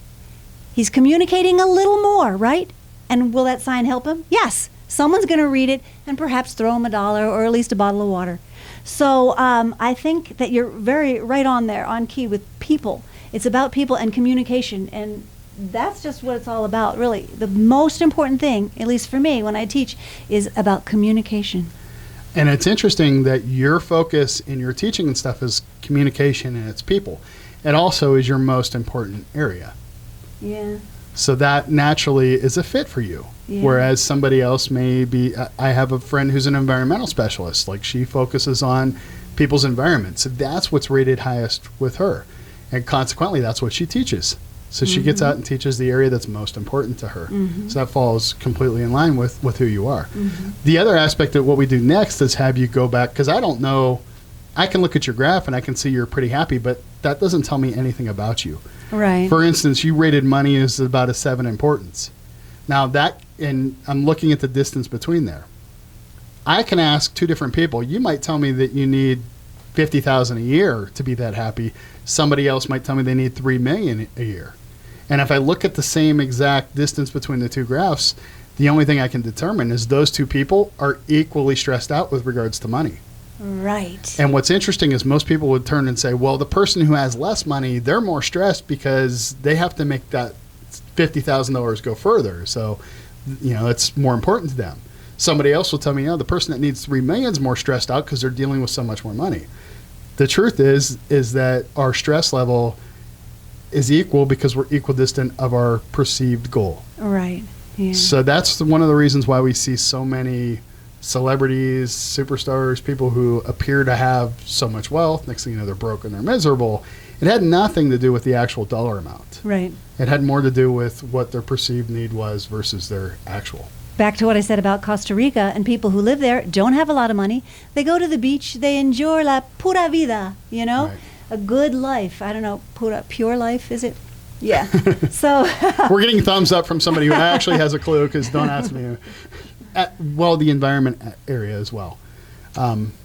He's communicating a little more, right? And will that sign help him? Yes. Someone's going to read it and perhaps throw him $1 or at least a bottle of water. So I think that you're very right on there, on key with people. It's about people and communication, and that's just what it's all about, really. The most important thing, at least for me when I teach, is about communication. And it's interesting that your focus in your teaching and stuff is communication and it's people. It also is your most important area. Yeah. So that naturally is a fit for you. Yeah. Whereas somebody else may be, I have a friend who's an environmental specialist. Like, she focuses on people's environment. So that's what's rated highest with her. And consequently, that's what she teaches. So she gets out and teaches the area that's most important to her. So that falls completely in line with who you are. The other aspect of what we do next is have you go back, because I don't know, I can look at your graph and I can see you're pretty happy, but that doesn't tell me anything about you. Right. For instance, you rated money as about a 7 importance. Now that, and I'm looking at the distance between there. I can ask 2 different people. You might tell me that you need $50,000 a year to be that happy. Somebody else might tell me they need $3 million a year. And if I look at the same exact distance between the 2 graphs, the only thing I can determine is those 2 people are equally stressed out with regards to money. Right. And what's interesting is most people would turn and say, well, the person who has less money, they're more stressed because they have to make that $50,000 go further. So, it's more important to them. Somebody else will tell me, the person that needs $3 million is more stressed out because they're dealing with so much more money. The truth is that our stress level is equal because we're equidistant of our perceived goal. Right. Yeah. So that's one of the reasons why we see so many celebrities, superstars, people who appear to have so much wealth. Next thing you know, they're broke and they're miserable. It had nothing to do with the actual dollar amount. Right. It had more to do with what their perceived need was versus their actual. Back to what I said about Costa Rica, and people who live there don't have a lot of money. They go to the beach, they enjoy la pura vida, Right. A good life. I don't know, pure life, is it? Yeah. So We're getting thumbs up from somebody who actually has a clue, because don't ask me. The environment area as well.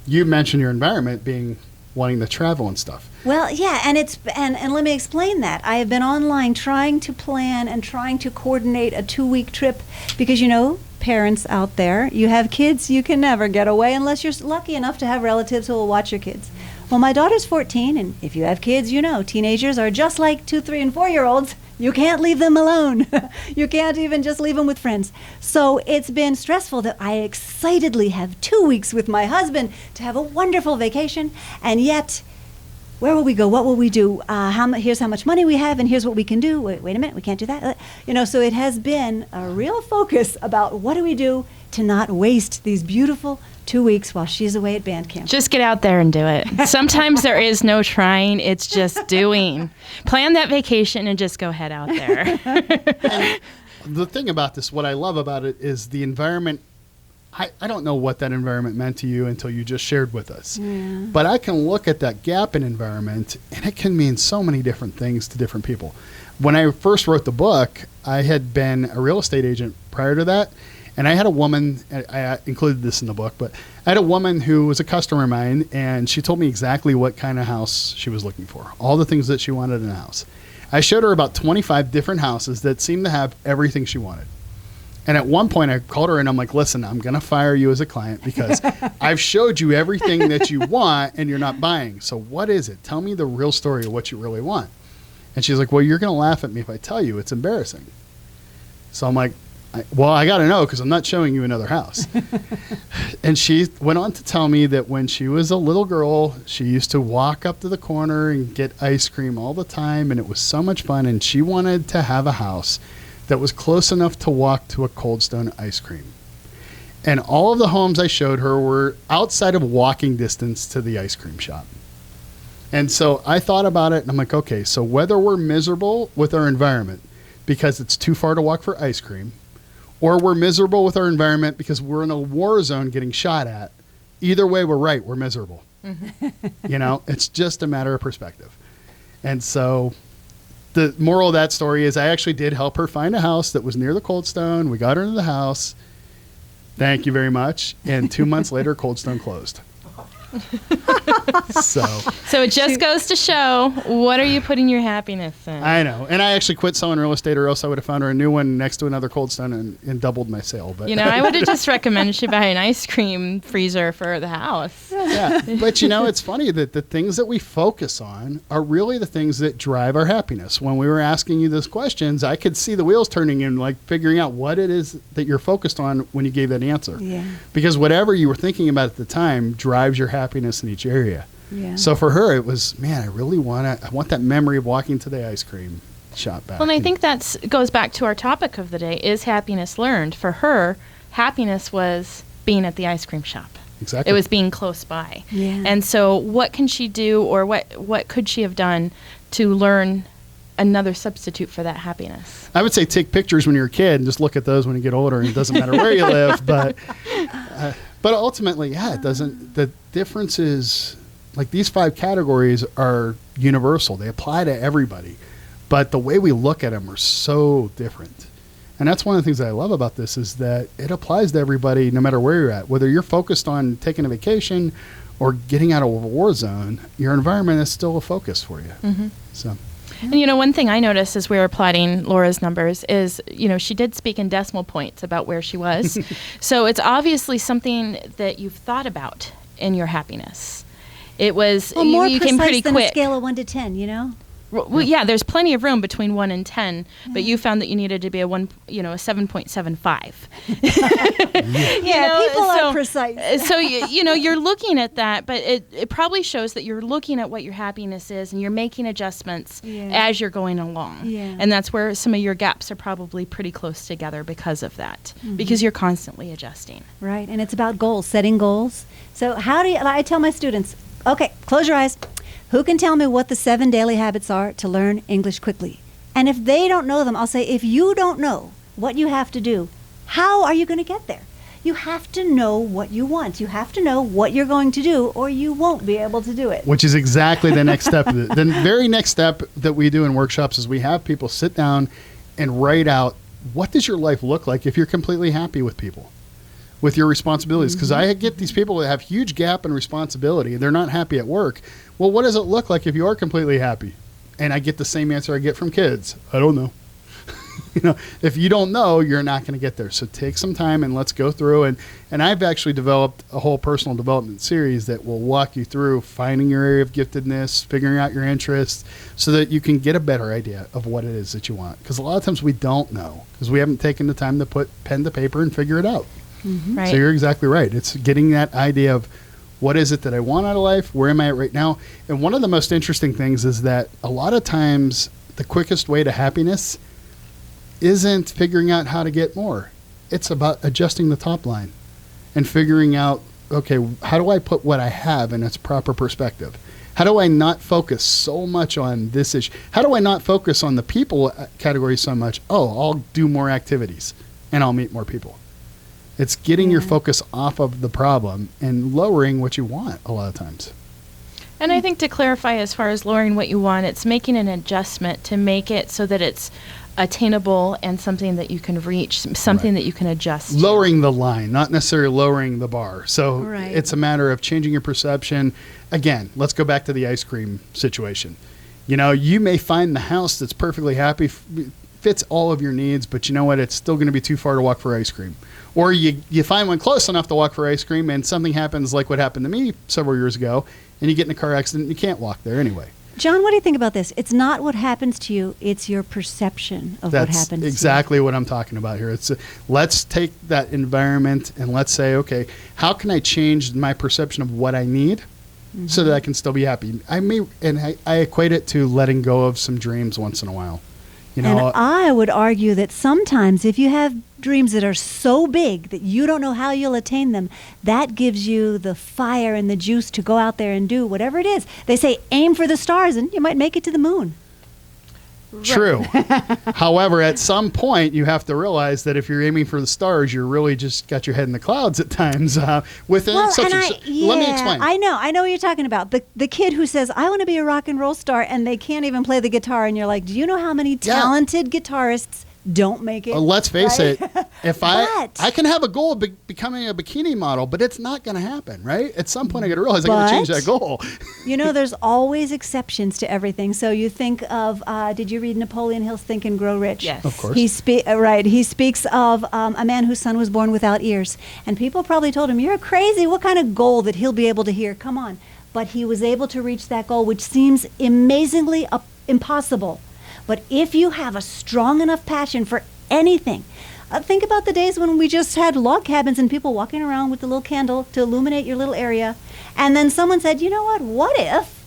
You mentioned your environment being wanting to travel and stuff. Well, yeah, and let me explain that. I have been online trying to plan and trying to coordinate a 2-week trip because, parents out there, you have kids, you can never get away unless you're lucky enough to have relatives who will watch your kids. Well, my daughter's 14, and if you have kids, teenagers are just like 2, 3, and 4-year-olds. You can't leave them alone. You can't even just leave them with friends. So it's been stressful that I excitedly have 2 weeks with my husband to have a wonderful vacation, and yet, where will we go? What will we do? Here's how much money we have, and here's what we can do. Wait a minute, we can't do that. So it has been a real focus about what do we do to not waste these beautiful 2 weeks while she's away at band camp. Just get out there and do it. Sometimes there is no trying, it's just doing. Plan that vacation and just go head out there. The thing about this, what I love about it, is the environment. I don't know what that environment meant to you until you just shared with us. Yeah. But I can look at that gap in environment, and it can mean so many different things to different people. When I first wrote the book, I had been a real estate agent prior to that. And I had a woman, I included this in the book, but I had a woman who was a customer of mine, and she told me exactly what kind of house she was looking for, all the things that she wanted in a house. I showed her about 25 different houses that seemed to have everything she wanted. And at one point I called her and I'm like, listen, I'm going to fire you as a client because I've showed you everything that you want and you're not buying. So what is it? Tell me the real story of what you really want. And she's like, well, you're going to laugh at me if I tell you. It's embarrassing. So I'm like, I got to know because I'm not showing you another house. And she went on to tell me that when she was a little girl, she used to walk up to the corner and get ice cream all the time. And it was so much fun. And she wanted to have a house that was close enough to walk to a Cold Stone ice cream. And all of the homes I showed her were outside of walking distance to the ice cream shop. And so I thought about it and I'm like, okay, so whether we're miserable with our environment, because it's too far to walk for ice cream, or we're miserable with our environment because we're in a war zone getting shot at. Either way, we're right. We're miserable. You know, it's just a matter of perspective. And so the moral of that story is I actually did help her find a house that was near the Cold Stone. We got her into the house. Thank you very much. And 2 months later, Cold Stone closed. So it just goes to show, what are you putting your happiness in? I know. And I actually quit selling real estate, or else I would have found her a new one next to another Cold Stone and doubled my sale. But You know, I would have just recommended she buy an ice cream freezer for the house. yeah. But you know, it's funny that the things that we focus on are really the things that drive our happiness. When we were asking you those questions, I could see the wheels turning and like figuring out what it is that you're focused on when you gave that answer. Yeah. Because whatever you were thinking about at the time drives your happiness in each area. Yeah. So for her, it was, man, I really want that memory of walking to the ice cream shop back. Well, and I think that goes back to our topic of the day, is happiness learned? For her, happiness was being at the ice cream shop. Exactly. It was being close by. Yeah. And so what can she do, or what could she have done to learn another substitute for that happiness? I would say take pictures when you're a kid and just look at those when you get older, and it doesn't matter where you live. But ultimately, yeah, it doesn't. The difference is, like, these 5 categories are universal. They apply to everybody. But the way we look at them are so different. And that's one of the things that I love about this, is that it applies to everybody no matter where you're at. Whether you're focused on taking a vacation or getting out of a war zone, your environment is still a focus for you. Mm-hmm. So. And, you know, one thing I noticed as we were plotting Laura's numbers is, you know, she did speak in decimal points about where she was. So it's obviously something that you've thought about in your happiness. It was, Well, more you came pretty precise than quick. a scale of 1 to 10, you know? Well, yeah, there's plenty of room between 1 and 10, but you found that you needed to be a 7.75. Yeah, people are precise. So you know, you're looking at that, but it probably shows that you're looking at what your happiness is, and you're making adjustments as you're going along. Yeah. And that's where some of your gaps are probably pretty close together because of that, because you're constantly adjusting. Right, and it's about goals, setting goals. So how do you, I tell my students, okay, close your eyes. Who can tell me what the 7 daily habits are to learn English quickly? And if they don't know them, I'll say, if you don't know what you have to do, how are you going to get there? You have to know what you want. You have to know what you're going to do, or you won't be able to do it. Which is exactly the next step. The very next step that we do in workshops is we have people sit down and write out, what does your life look like if you're completely happy with people, with your responsibilities? Because I get these people that have huge gap in responsibility. They're not happy at work. Well, what does it look like if you are completely happy? And I get the same answer I get from kids. I don't know. You know, if you don't know, you're not going to get there. So take some time and let's go through. And I've actually developed a whole personal development series that will walk you through finding your area of giftedness, figuring out your interests, so that you can get a better idea of what it is that you want. Because a lot of times we don't know, because we haven't taken the time to put pen to paper and figure it out. Right. So you're exactly right. It's getting that idea of, what is it that I want out of life? Where am I at right now? And one of the most interesting things is that a lot of times the quickest way to happiness isn't figuring out how to get more. It's about adjusting the top line and figuring out, okay, how do I put what I have in its proper perspective? How do I not focus so much on this issue? How do I not focus on the people category so much? Oh, I'll do more activities and I'll meet more people. It's getting your focus off of the problem and lowering what you want a lot of times. And I think, to clarify, as far as lowering what you want, it's making an adjustment to make it so that it's attainable and something that you can reach, something that you can adjust to. Lowering the line, not necessarily lowering the bar. So Right. it's a matter of changing your perception. Again, let's go back to the ice cream situation. You know, you may find the house that's perfectly happy, fits all of your needs, but you know what? It's still going to be too far to walk for ice cream. Or you find one close enough to walk for ice cream, and something happens like what happened to me several years ago, and you get in a car accident and you can't walk there anyway. John, what do you think about this? It's not what happens to you, it's your perception of what happens That's to exactly what I'm talking about here. It's let's take that environment and let's say, okay, how can I change my perception of what I need so that I can still be happy? I equate it to letting go of some dreams once in a while. You you. know, And I would argue that sometimes if you have dreams that are so big that you don't know how you'll attain them, that gives you the fire and the juice to go out there and do whatever it is. They say aim for the stars and you might make it to the moon. True. However, at some point, you have to realize that if you're aiming for the stars, you're really just got your head in the clouds at times. Within Well, such and let me explain. I know what you're talking about. The kid who says, I want to be a rock and roll star, and they can't even play the guitar. And you're like, do you know how many talented guitarists don't make it? Let's face right? it. If I can have a goal of becoming a bikini model, but it's not going to happen, right? At some point, I got to realize I got to change that goal. There's always exceptions to everything. So you think of, did you read Napoleon Hill's Think and Grow Rich? Yes. Of course. He speaks of a man whose son was born without ears. And people probably told him, you're crazy. What kind of goal that he'll be able to hear? Come on. But he was able to reach that goal, which seems amazingly impossible. But if you have a strong enough passion for anything, think about the days when we just had log cabins and people walking around with the little candle to illuminate your little area. And then someone said, you know what if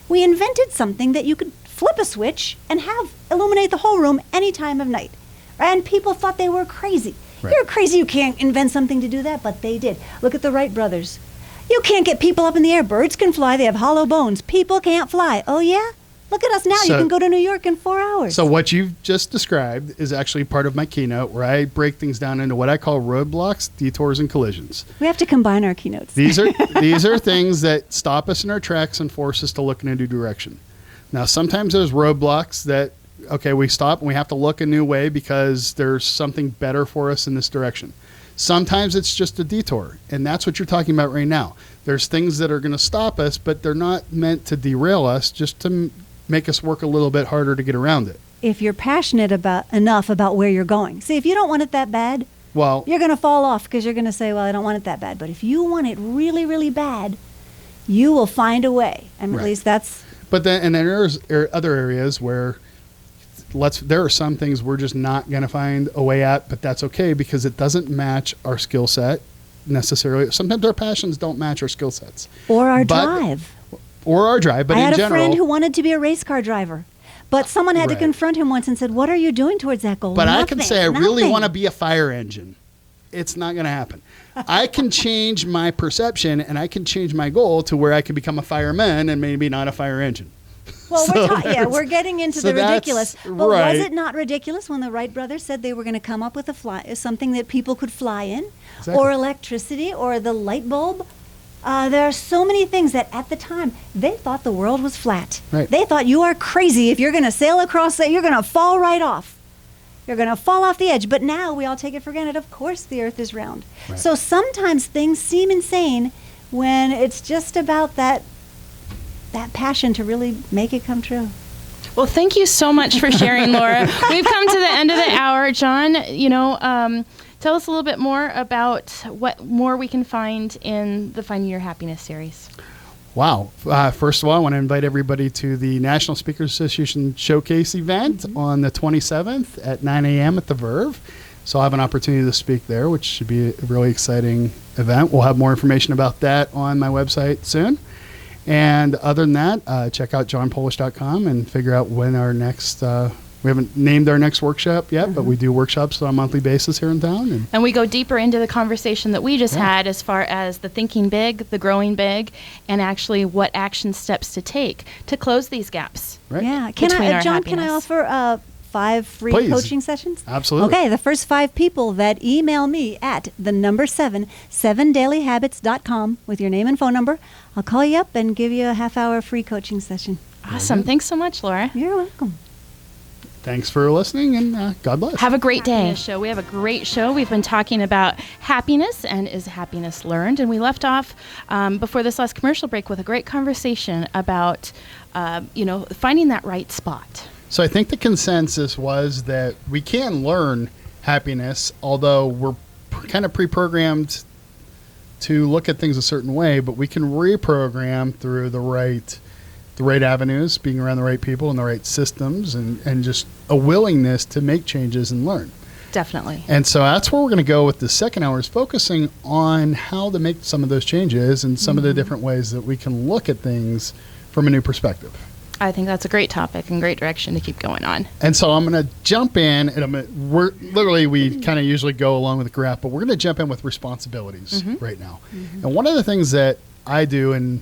we invented something that you could flip a switch and have illuminate the whole room any time of night? And people thought they were crazy. Right. You're crazy, you can't invent something to do that, but they did. Look at the Wright brothers. You can't get people up in the air. Birds can fly, they have hollow bones. People can't fly. Oh yeah? Look at us now. You can go to New York in 4 hours. So what you've just described is actually part of my keynote where I break things down into what I call roadblocks, detours, and collisions. We have to combine our keynotes. These are things that stop us in our tracks and force us to look in a new direction. Now, sometimes there's roadblocks that, we stop and we have to look a new way because there's something better for us in this direction. Sometimes it's just a detour, and that's what you're talking about right now. There's things that are going to stop us, but they're not meant to derail us, just to make us work a little bit harder to get around it. If you're passionate enough about where you're going. See, if you don't want it that bad, well, you're going to fall off because you're going to say, well, I don't want it that bad. But if you want it really, really bad, you will find a way. And at least that's... But then there's other areas where there are some things we're just not going to find a way at, but that's okay because it doesn't match our skill set necessarily. Sometimes our passions don't match our skill sets. Or our drive. Or our drive, but in general... I had a friend who wanted to be a race car driver, but someone had to confront him once and said, what are you doing towards that goal? But I can say I really want to be a fire engine. It's not going to happen. I can change my perception and I can change my goal to where I can become a fireman and maybe not a fire engine. Well, we're getting into the ridiculous. But was it not ridiculous when the Wright brothers said they were going to come up with something that people could fly in? Exactly. Or electricity or the light bulb? There are so many things that at the time they thought the world was flat. Right. They thought you are crazy if you're going to sail across that, you're going to fall right off. You're going to fall off the edge. But now we all take it for granted. Of course the earth is round. Right. So sometimes things seem insane when it's just about that passion to really make it come true. Well, thank you so much for sharing, Laura. We've come to the end of the hour. John, tell us a little bit more about what more we can find in the Finding Your Happiness series. Wow. First of all, I want to invite everybody to the National Speakers Association Showcase event on the 27th at 9 a.m. at the Verve. So I'll have an opportunity to speak there, which should be a really exciting event. We'll have more information about that on my website soon. And other than that, check out johnpolish.com and figure out when our next... we haven't named our next workshop yet, but we do workshops on a monthly basis here in town. And we go deeper into the conversation that we just had as far as the thinking big, the growing big, and actually what action steps to take to close these gaps. Right. Yeah. John, happiness. Can I offer 5 free coaching sessions? Absolutely. Okay, the first 5 people that email me at the number 7dailyhabits.com with your name and phone number, I'll call you up and give you a half-hour free coaching session. Awesome. Thanks so much, Laura. You're welcome. Thanks for listening, and God bless. Have a great day. We have a great show. We've been talking about happiness and is happiness learned, and we left off before this last commercial break with a great conversation about, finding that right spot. So I think the consensus was that we can learn happiness, although we're kind of pre-programmed to look at things a certain way, but we can reprogram through the right avenues, being around the right people and the right systems, and just a willingness to make changes and learn. Definitely. And so that's where we're going to go with the second hour, is focusing on how to make some of those changes and some of the different ways that we can look at things from a new perspective. I think that's a great topic and great direction to keep going on. And so I'm going to jump in, and we kind of usually go along with the graph, but we're going to jump in with responsibilities right now. And one of the things that I do in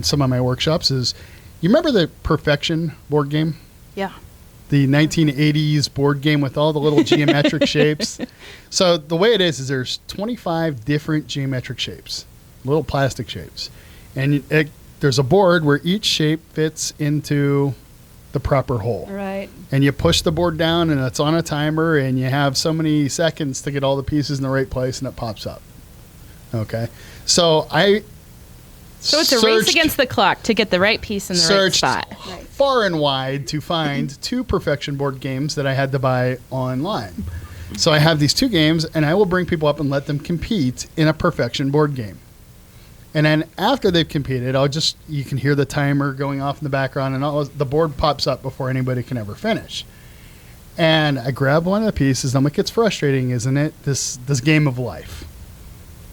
some of my workshops is, you remember the Perfection board game? Yeah. the 1980s board game with all the little geometric shapes. So the way it is there's 25 different geometric shapes, little plastic shapes. And there's a board where each shape fits into the proper hole. Right. And you push the board down, and it's on a timer, and you have so many seconds to get all the pieces in the right place, and it pops up. Okay? So it's a race against the clock to get the right piece in the right spot. Far and wide to find 2 Perfection board games that I had to buy online. So I have these 2 games, and I will bring people up and let them compete in a Perfection board game. And then after they've competed, you can hear the timer going off in the background, and the board pops up before anybody can ever finish. And I grab one of the pieces. I'm like, it's frustrating, isn't it? This game of life.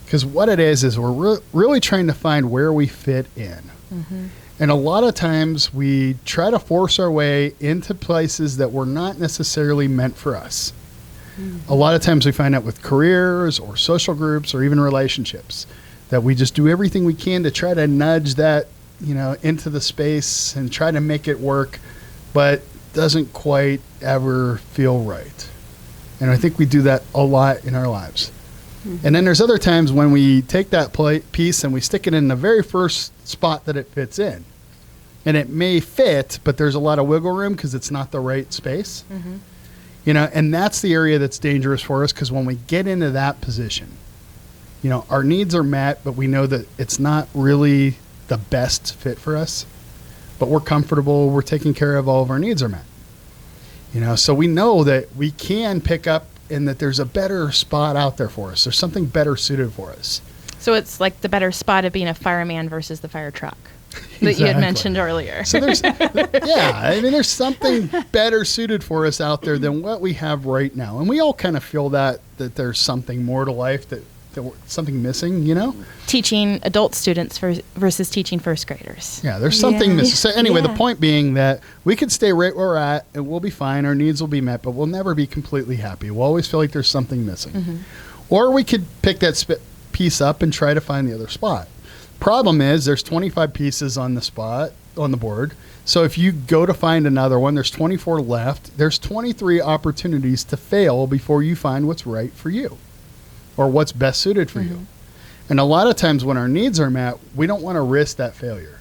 Because what it is we're really trying to find where we fit in. Mm-hmm. And a lot of times we try to force our way into places that were not necessarily meant for us. Mm-hmm. A lot of times we find out with careers or social groups or even relationships that we just do everything we can to try to nudge that, into the space and try to make it work, but doesn't quite ever feel right. And I think we do that a lot in our lives. And then there's other times when we take that piece and we stick it in the very first spot that it fits in. And it may fit, but there's a lot of wiggle room because it's not the right space. Mm-hmm. And that's the area that's dangerous for us, because when we get into that position, our needs are met, but we know that it's not really the best fit for us. But we're comfortable, we're taking care of, all of our needs are met. So we know that we can pick up and that there's a better spot out there for us. There's something better suited for us. So it's like the better spot of being a fireman versus the fire truck that you had mentioned earlier. So there's something better suited for us out there than what we have right now. And we all kind of feel that there's something more to life, that something missing, Teaching adult students versus teaching first graders. Yeah, there's something missing. So anyway, the point being that we could stay right where we're at and we'll be fine. Our needs will be met, but we'll never be completely happy. We'll always feel like there's something missing. Mm-hmm. Or we could pick that piece up and try to find the other spot. Problem is there's 25 pieces on the board. So if you go to find another one, there's 24 left. There's 23 opportunities to fail before you find what's right for you, or what's best suited for you. And a lot of times when our needs are met, we don't want to risk that failure.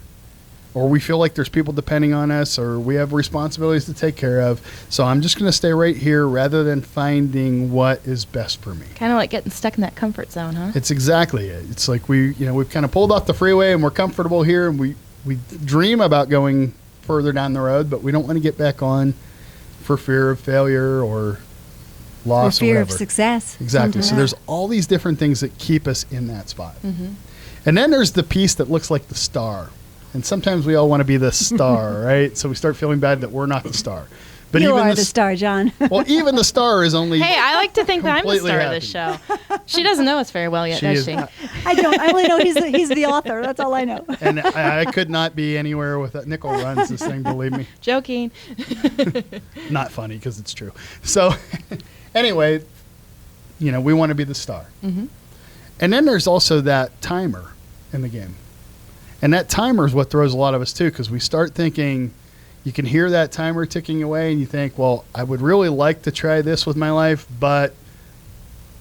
Or we feel like there's people depending on us, or we have responsibilities to take care of. So I'm just going to stay right here rather than finding what is best for me. Kind of like getting stuck in that comfort zone, huh? It's exactly it. It's like we've kind of pulled off the freeway and we're comfortable here, and we dream about going further down the road, but we don't want to get back on for fear of failure or loss, or fear or of success. Exactly. So there's all these different things that keep us in that spot. Mm-hmm. And then there's the piece that looks like the star. And sometimes we all want to be the star, right? So we start feeling bad that we're not the star. But you even are the star, John. Well, even the star is only. Hey, I like to think that I'm the star happy. of this show. She doesn't know us very well yet, does she? I don't. I only know he's the author. That's all I know. And I could not be anywhere with that. Nickel runs this thing, believe me. Joking. Not funny, because it's true. So anyway, we want to be the star. Mm-hmm. And then there's also that timer in the game. And that timer is what throws a lot of us too, because we start thinking, you can hear that timer ticking away and you think, well, I would really like to try this with my life, but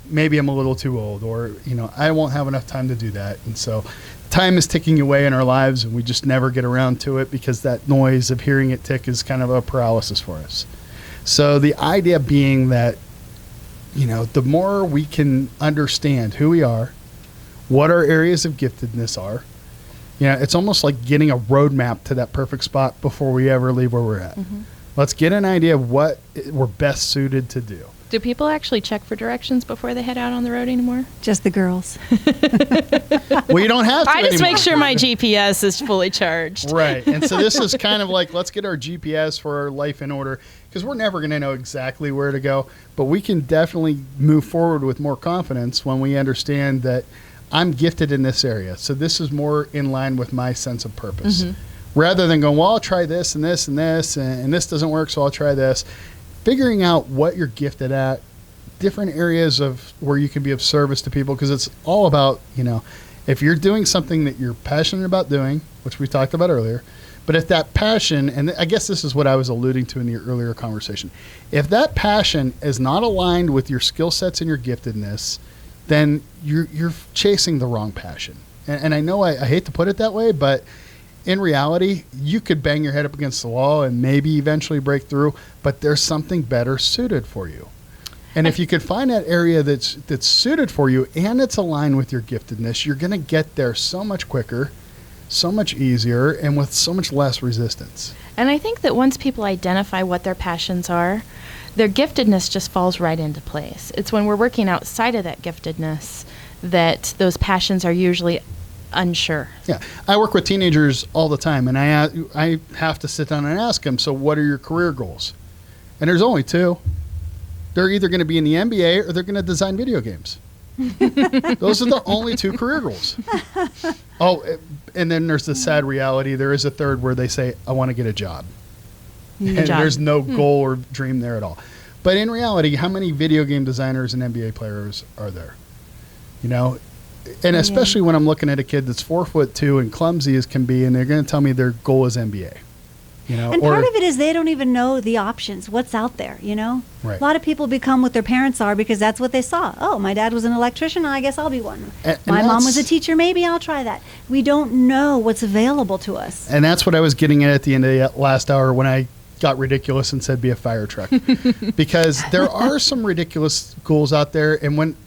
maybe I'm a little too old, or, I won't have enough time to do that. And so time is ticking away in our lives and we just never get around to it, because that noise of hearing it tick is kind of a paralysis for us. So the idea being that, the more we can understand who we are, what our areas of giftedness are, it's almost like getting a roadmap to that perfect spot before we ever leave where we're at. Mm-hmm. Let's get an idea of what we're best suited to do. Do people actually check for directions before they head out on the road anymore? Just the girls. Well, you don't have to I just anymore. make sure my GPS is fully charged. Right. And so this is kind of like, let's get our GPS for our life in order, because we're never going to know exactly where to go, but we can definitely move forward with more confidence when we understand that I'm gifted in this area, so this is more in line with my sense of purpose. Mm-hmm. Rather than going, well, I'll try this and this and this, and this doesn't work, so I'll try this. Figuring out what you're gifted at, different areas of where you can be of service to people, because it's all about, if you're doing something that you're passionate about doing, which we talked about earlier, But if that passion, and I guess this is what I was alluding to in the earlier conversation, if that passion is not aligned with your skill sets and your giftedness, then you're chasing the wrong passion. And I know I hate to put it that way, but in reality, you could bang your head up against the wall and maybe eventually break through, but there's something better suited for you. And if you could find that area that's suited for you and it's aligned with your giftedness, you're going to get there so much quicker, so much easier, and with so much less resistance. And I think that once people identify what their passions are, their giftedness just falls right into place. It's when we're working outside of that giftedness that those passions are usually unsure. Yeah. I work with teenagers all the time, and I have to sit down and ask them, so what are your career goals? And there's only two. They're either going to be in the NBA or they're going to design video games. Those are the only two career goals. Oh, and then there's the sad reality. There is a third where they say, I want to get a job. And there's no goal or dream there at all. But in reality, how many video game designers and NBA players are there? You know, and especially when I'm looking at a kid that's 4'2" and clumsy as can be, and they're going to tell me their goal is NBA. You know, and part of it is they don't even know the options, what's out there, you know? Right. A lot of people become what their parents are because that's what they saw. Oh, my dad was an electrician, I guess I'll be one. And my mom was a teacher, maybe I'll try that. We don't know what's available to us. And that's what I was getting at the end of the last hour when I got ridiculous and said be a fire truck. Because there are some ridiculous goals out there, and when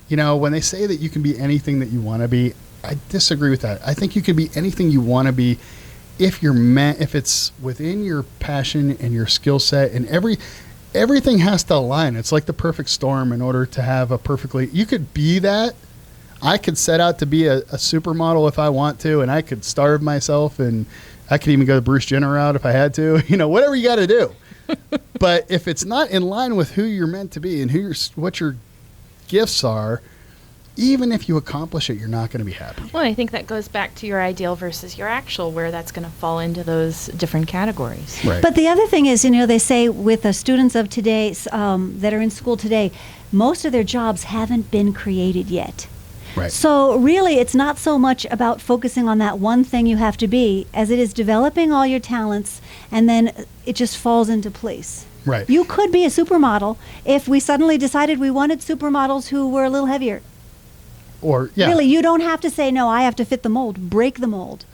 they say that you can be anything that you want to be, I disagree with that. I think you can be anything you want to be if it's within your passion and your skill set, and everything has to align. It's like the perfect storm in order to have you could be that. I could set out to be a supermodel if I want to, and I could starve myself, and I could even go the Bruce Jenner route if I had to, whatever you got to do. But if it's not in line with who you're meant to be and what your gifts are, even if you accomplish it, you're not going to be happy. Well, I think that goes back to your ideal versus your actual, where that's going to fall into those different categories. Right. But the other thing is, they say with the students of today that are in school today, most of their jobs haven't been created yet. Right. So really, it's not so much about focusing on that one thing you have to be as it is developing all your talents, and then it just falls into place. Right. You could be a supermodel if we suddenly decided we wanted supermodels who were a little heavier. Or, yeah. Really, you don't have to say, no, I have to fit the mold. Break the mold.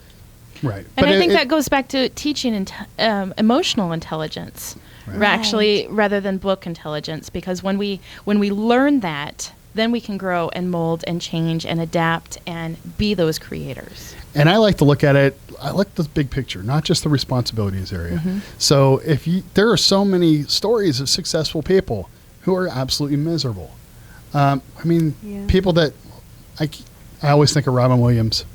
Right. And I think that goes back to teaching emotional intelligence, Right. rather than book intelligence, because when we learn that, then we can grow and mold and change and adapt and be those creators. And I like to look at it, I like this big picture, not just the responsibilities area. Mm-hmm. So there are so many stories of successful people who are absolutely miserable. People that, I always think of Robin Williams.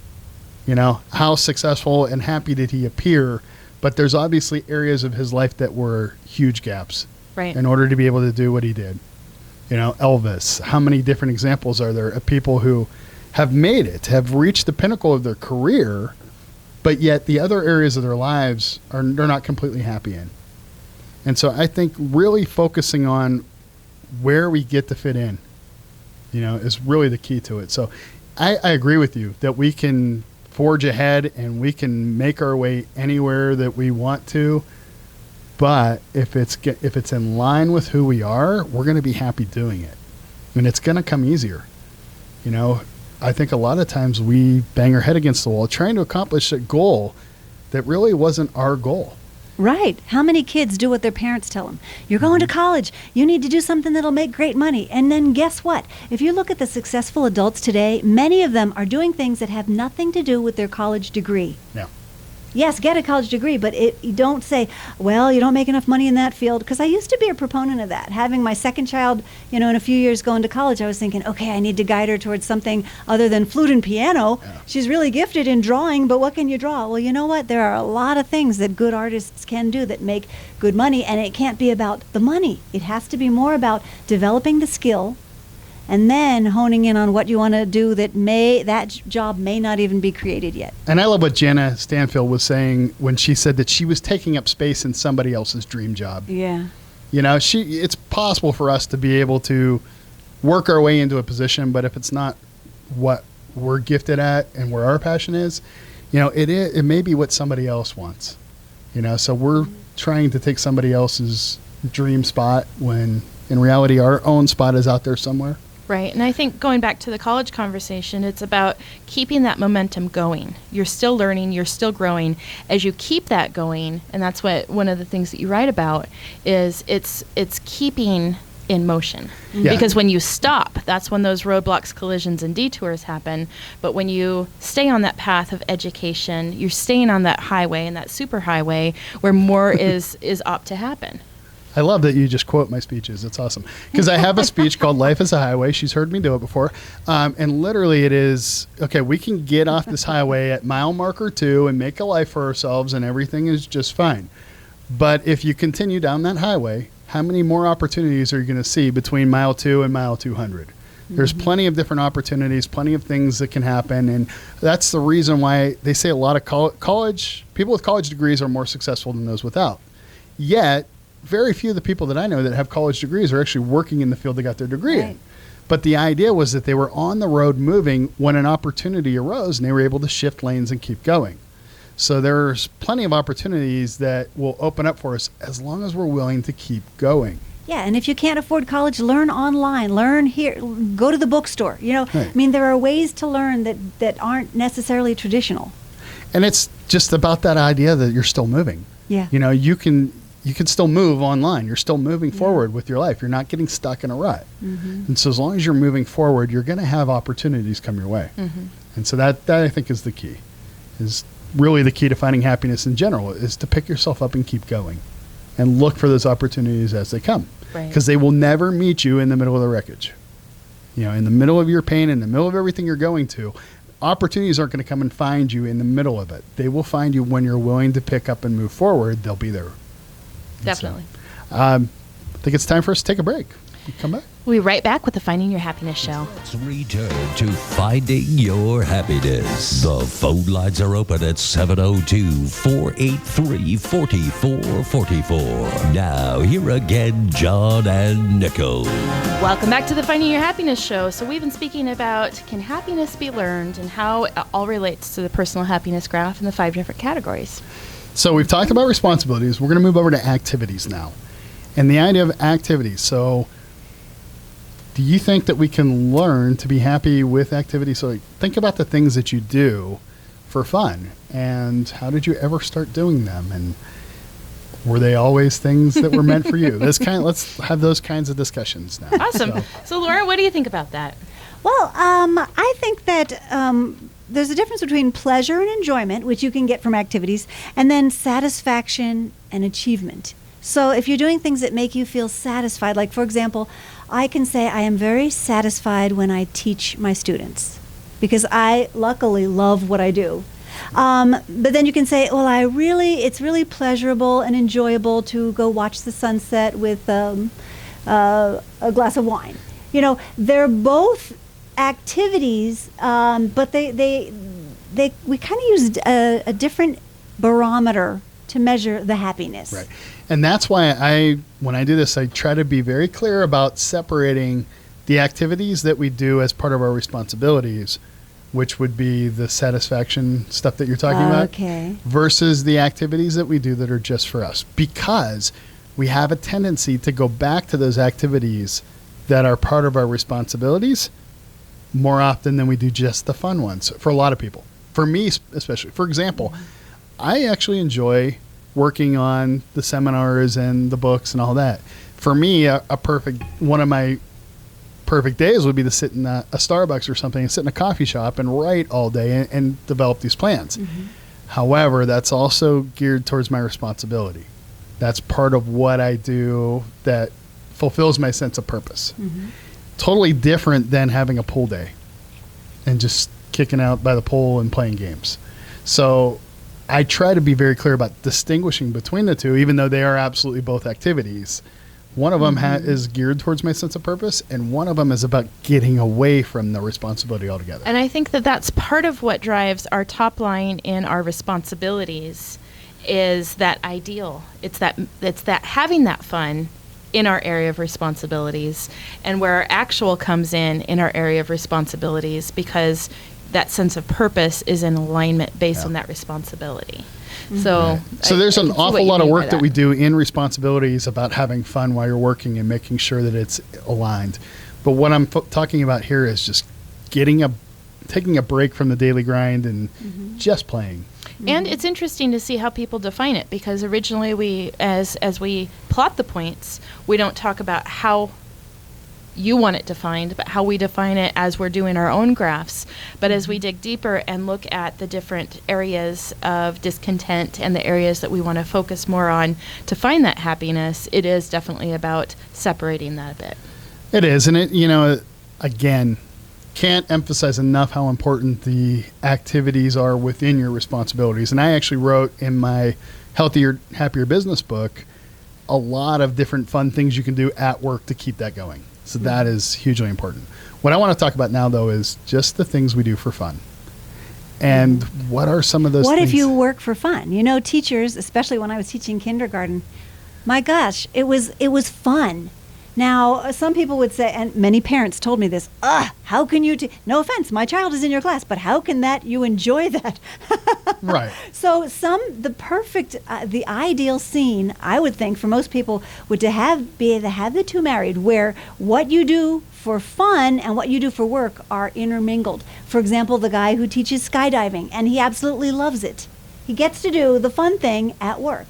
How successful and happy did he appear? But there's obviously areas of his life that were huge gaps in order to be able to do what he did. Elvis, how many different examples are there of people who have made it, have reached the pinnacle of their career, but yet the other areas of their lives they're not completely happy in. And so I think really focusing on where we get to fit in, is really the key to it. So I agree with you that we can forge ahead and we can make our way anywhere that we want to. But if it's in line with who we are, we're going to be happy doing it. And it's going to come easier. I think a lot of times we bang our head against the wall trying to accomplish a goal that really wasn't our goal. Right. How many kids do what their parents tell them? You're going to college. You need to do something that'll make great money. And then guess what? If you look at the successful adults today, many of them are doing things that have nothing to do with their college degree. Yeah. Yes, get a college degree, but you don't say, well, you don't make enough money in that field. Because I used to be a proponent of that. Having my second child, in a few years going to college, I was thinking, okay, I need to guide her towards something other than flute and piano. Yeah. She's really gifted in drawing, but what can you draw? Well, you know what? There are a lot of things that good artists can do that make good money, and it can't be about the money. It has to be more about developing the skill and then honing in on what you want to do that job may not even be created yet. And I love what Jenna Stanfield was saying when she said that she was taking up space in somebody else's dream job. Yeah. It's possible for us to be able to work our way into a position, but if it's not what we're gifted at and where our passion is, it may be what somebody else wants. So we're trying to take somebody else's dream spot when in reality our own spot is out there somewhere. Right. And I think going back to the college conversation, it's about keeping that momentum going. You're still learning, you're still growing. As you keep that going, and that's what one of the things that you write about is it's keeping in motion. Yeah. Because when you stop, that's when those roadblocks, collisions, and detours happen. But when you stay on that path of education, you're staying on that highway and that superhighway where more is apt to happen. I love that you just quote my speeches. It's awesome. Because I have a speech called Life is a Highway. She's heard me do it before. And literally it is, okay, we can get off this highway at mile marker 2 and make a life for ourselves and everything is just fine. But if you continue down that highway, how many more opportunities are you going to see between mile 2 and mile 200? There's plenty of different opportunities, plenty of things that can happen. And that's the reason why they say a lot of college, people with college degrees are more successful than those without. Yet, very few of the people that I know that have college degrees are actually working in the field they got their degree in. But the idea was that they were on the road moving when an opportunity arose and they were able to shift lanes and keep going. So there's plenty of opportunities that will open up for us as long as we're willing to keep going. Yeah, and if you can't afford college, learn online, learn here, go to the bookstore. Right. I mean, there are ways to learn that aren't necessarily traditional. And it's just about that idea that you're still moving. Yeah. You can still move online. You're still moving forward with your life. You're not getting stuck in a rut. And so as long as you're moving forward, you're going to have opportunities come your way. And so that I think is the key, is really the key to finding happiness in general, is to pick yourself up and keep going and look for those opportunities as they come. Because they will never meet you in the middle of the wreckage. In the middle of your pain, in the middle of everything you're going to, opportunities aren't going to come and find you in the middle of it. They will find you when you're willing to pick up and move forward. They'll be there. Definitely. So, I think it's time for us to take a break. Come back. We'll be right back with the Finding Your Happiness show. Let's return to Finding Your Happiness. The phone lines are open at 702-483-4444. Now, here again, John and Nicole. Welcome back to the Finding Your Happiness show. So we've been speaking about, can happiness be learned, and how it all relates to the personal happiness graph and the 5 different categories. So we've talked about responsibilities. We're going to move over to activities now. And the idea of activities. So do you think that we can learn to be happy with activities? So think about the things that you do for fun. And how did you ever start doing them? And were they always things that were meant for you? Let's have those kinds of discussions now. Awesome. So Laura, what do you think about that? Well, I think that there's a difference between pleasure and enjoyment, which you can get from activities, and then satisfaction and achievement. So if you're doing things that make you feel satisfied, like, for example, I can say I am very satisfied when I teach my students because I luckily love what I do. But then you can say, well, it's really pleasurable and enjoyable to go watch the sunset with a glass of wine. They're both activities, but we kind of use a different barometer to measure the happiness. Right. And that's why when I do this, I try to be very clear about separating the activities that we do as part of our responsibilities, which would be the satisfaction stuff that you're talking about, versus the activities that we do that are just for us. Because we have a tendency to go back to those activities that are part of our responsibilities more often than we do just the fun ones, for a lot of people. For me especially. For example, I actually enjoy working on the seminars and the books and all that. For me, one of my perfect days would be to sit in a Starbucks or something and sit in a coffee shop and write all day and develop these plans. However, that's also geared towards my responsibility. That's part of what I do that fulfills my sense of purpose. Totally different than having a pool day and just kicking out by the pool and playing games. So I try to be very clear about distinguishing between the two, even though they are absolutely both activities. One of them is geared towards my sense of purpose, and one of them is about getting away from the responsibility altogether. And I think that that's part of what drives our top line in our responsibilities is that ideal. It's that having that fun in our area of responsibilities, and where our actual comes in our area of responsibilities, because that sense of purpose is in alignment based on that responsibility. So, So there's I an can see what awful you lot of mean by work that we do in responsibilities about having fun while you're working and making sure that it's aligned. But what I'm talking about here is just taking a break from the daily grind and just playing. And it's interesting to see how people define it, because originally we, as we plot the points, we don't talk about how you want it defined, but how we define it as we're doing our own graphs. But as we dig deeper and look at the different areas of discontent and the areas that we want to focus more on to find that happiness, it is definitely about separating that a bit. It is, and it again, can't emphasize enough how important the activities are within your responsibilities. And I actually wrote in my Healthier, Happier Business book a lot of different fun things you can do at work to keep that going. So that is hugely important. What I want to talk about now, though, is just the things we do for fun. And what are some of those What things? if you work for fun? Teachers, especially when I was teaching kindergarten, my gosh, it was fun. Now, some people would say, and many parents told me this, how can you, no offense, my child is in your class, but how can you enjoy that? Right. So the perfect, the ideal scene, I would think, for most people would be to have the two married, where what you do for fun and what you do for work are intermingled. For example, the guy who teaches skydiving, and he absolutely loves it. He gets to do the fun thing at work.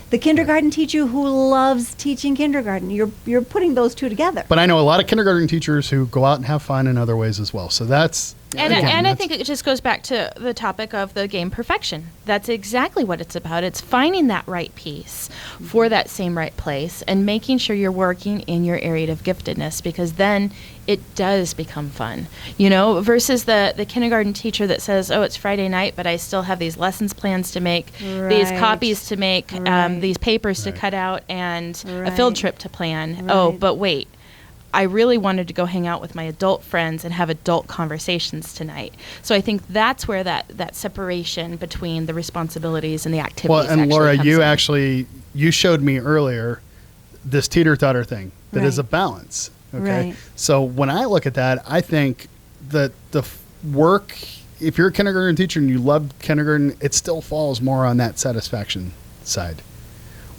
The kindergarten teacher who loves teaching kindergarten. You're putting those two together. But I know a lot of kindergarten teachers who go out and have fun in other ways as well. So that's... And I think it just goes back to the topic of the game perfection. That's exactly what it's about. It's finding that right piece for that same right place and making sure you're working in your area of giftedness, because then it does become fun, versus the kindergarten teacher that says, oh, it's Friday night, but I still have these lessons plans to make, these copies to make, these papers to cut out, and a field trip to plan. Oh, but wait. I really wanted to go hang out with my adult friends and have adult conversations tonight. So I think that's where that separation between the responsibilities and the activities. Well, and Laura, you showed me earlier this teeter-totter thing that is a balance. Okay. Right. So when I look at that, I think that the work, if you're a kindergarten teacher and you love kindergarten, it still falls more on that satisfaction side.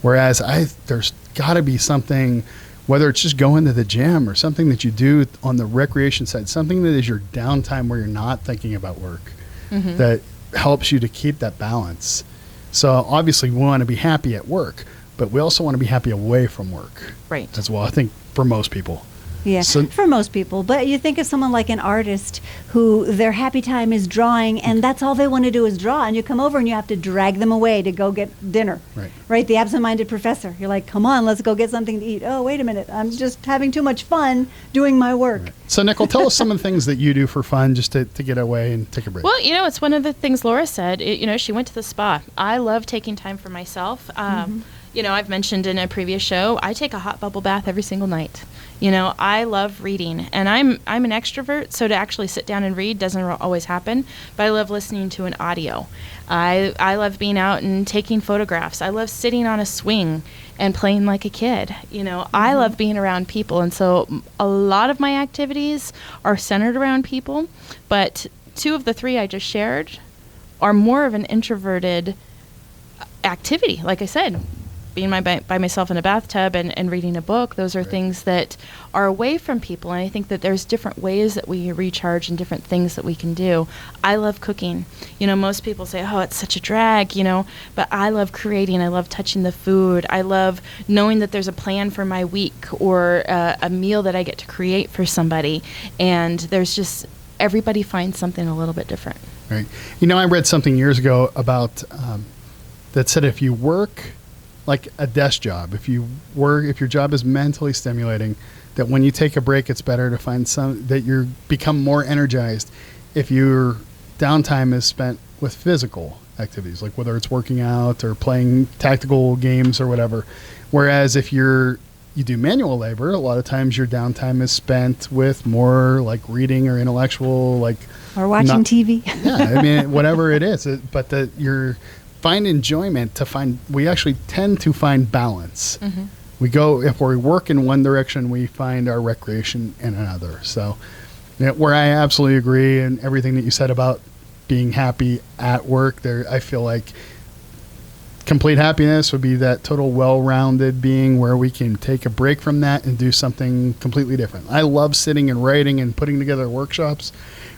Whereas there's got to be something, whether it's just going to the gym or something that you do on the recreation side, something that is your downtime where you're not thinking about work, that helps you to keep that balance. So obviously we want to be happy at work, but we also want to be happy away from work. Right. As well, I think, for most people. Yeah, So- for most people. But you think of someone like an artist who their happy time is drawing, and that's all they want to do is draw. And you come over and you have to drag them away to go get dinner. Right? The absent-minded professor. You're like, come on, let's go get something to eat. Oh, wait a minute. I'm just having too much fun doing my work. Right. So, Nicole, tell us some of the things that you do for fun just to get away and take a break. Well, it's one of the things Laura said. She went to the spa. I love taking time for myself. I've mentioned in a previous show, I take a hot bubble bath every single night. I love reading, and I'm an extrovert, so to actually sit down and read doesn't always happen, but I love listening to an audio. I love being out and taking photographs. I love sitting on a swing and playing like a kid. I love being around people, and so a lot of my activities are centered around people, but two of the three I just shared are more of an introverted activity. Like I said, being by myself in a bathtub and reading a book, those are things that are away from people. And I think that there's different ways that we recharge and different things that we can do. I love cooking. Most people say, oh, it's such a drag, but I love creating. I love touching the food. I love knowing that there's a plan for my week or a meal that I get to create for somebody. And there's just, everybody finds something a little bit different. Right. I read something years ago about that said if you work like a desk job, if your job is mentally stimulating, that when you take a break, it's better to find that you become more energized if your downtime is spent with physical activities, like whether it's working out or playing tactical games or whatever. Whereas if you do manual labor, a lot of times your downtime is spent with more like reading or intellectual, or watching TV. Yeah, whatever it is, but that you're find enjoyment we actually tend to find balance. If we work in one direction, we find our recreation in another. So where I absolutely agree, and everything that you said about being happy at work, I feel like complete happiness would be that total well-rounded being where we can take a break from that and do something completely different. I love sitting and writing and putting together workshops.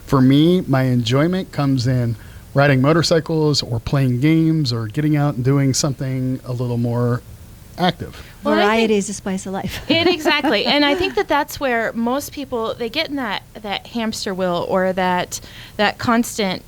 For me, my enjoyment comes in riding motorcycles or playing games or getting out and doing something a little more active. Well, I think- Variety is the spice of life. Exactly. And I think that that's where most people, they get in that hamster wheel or that constant,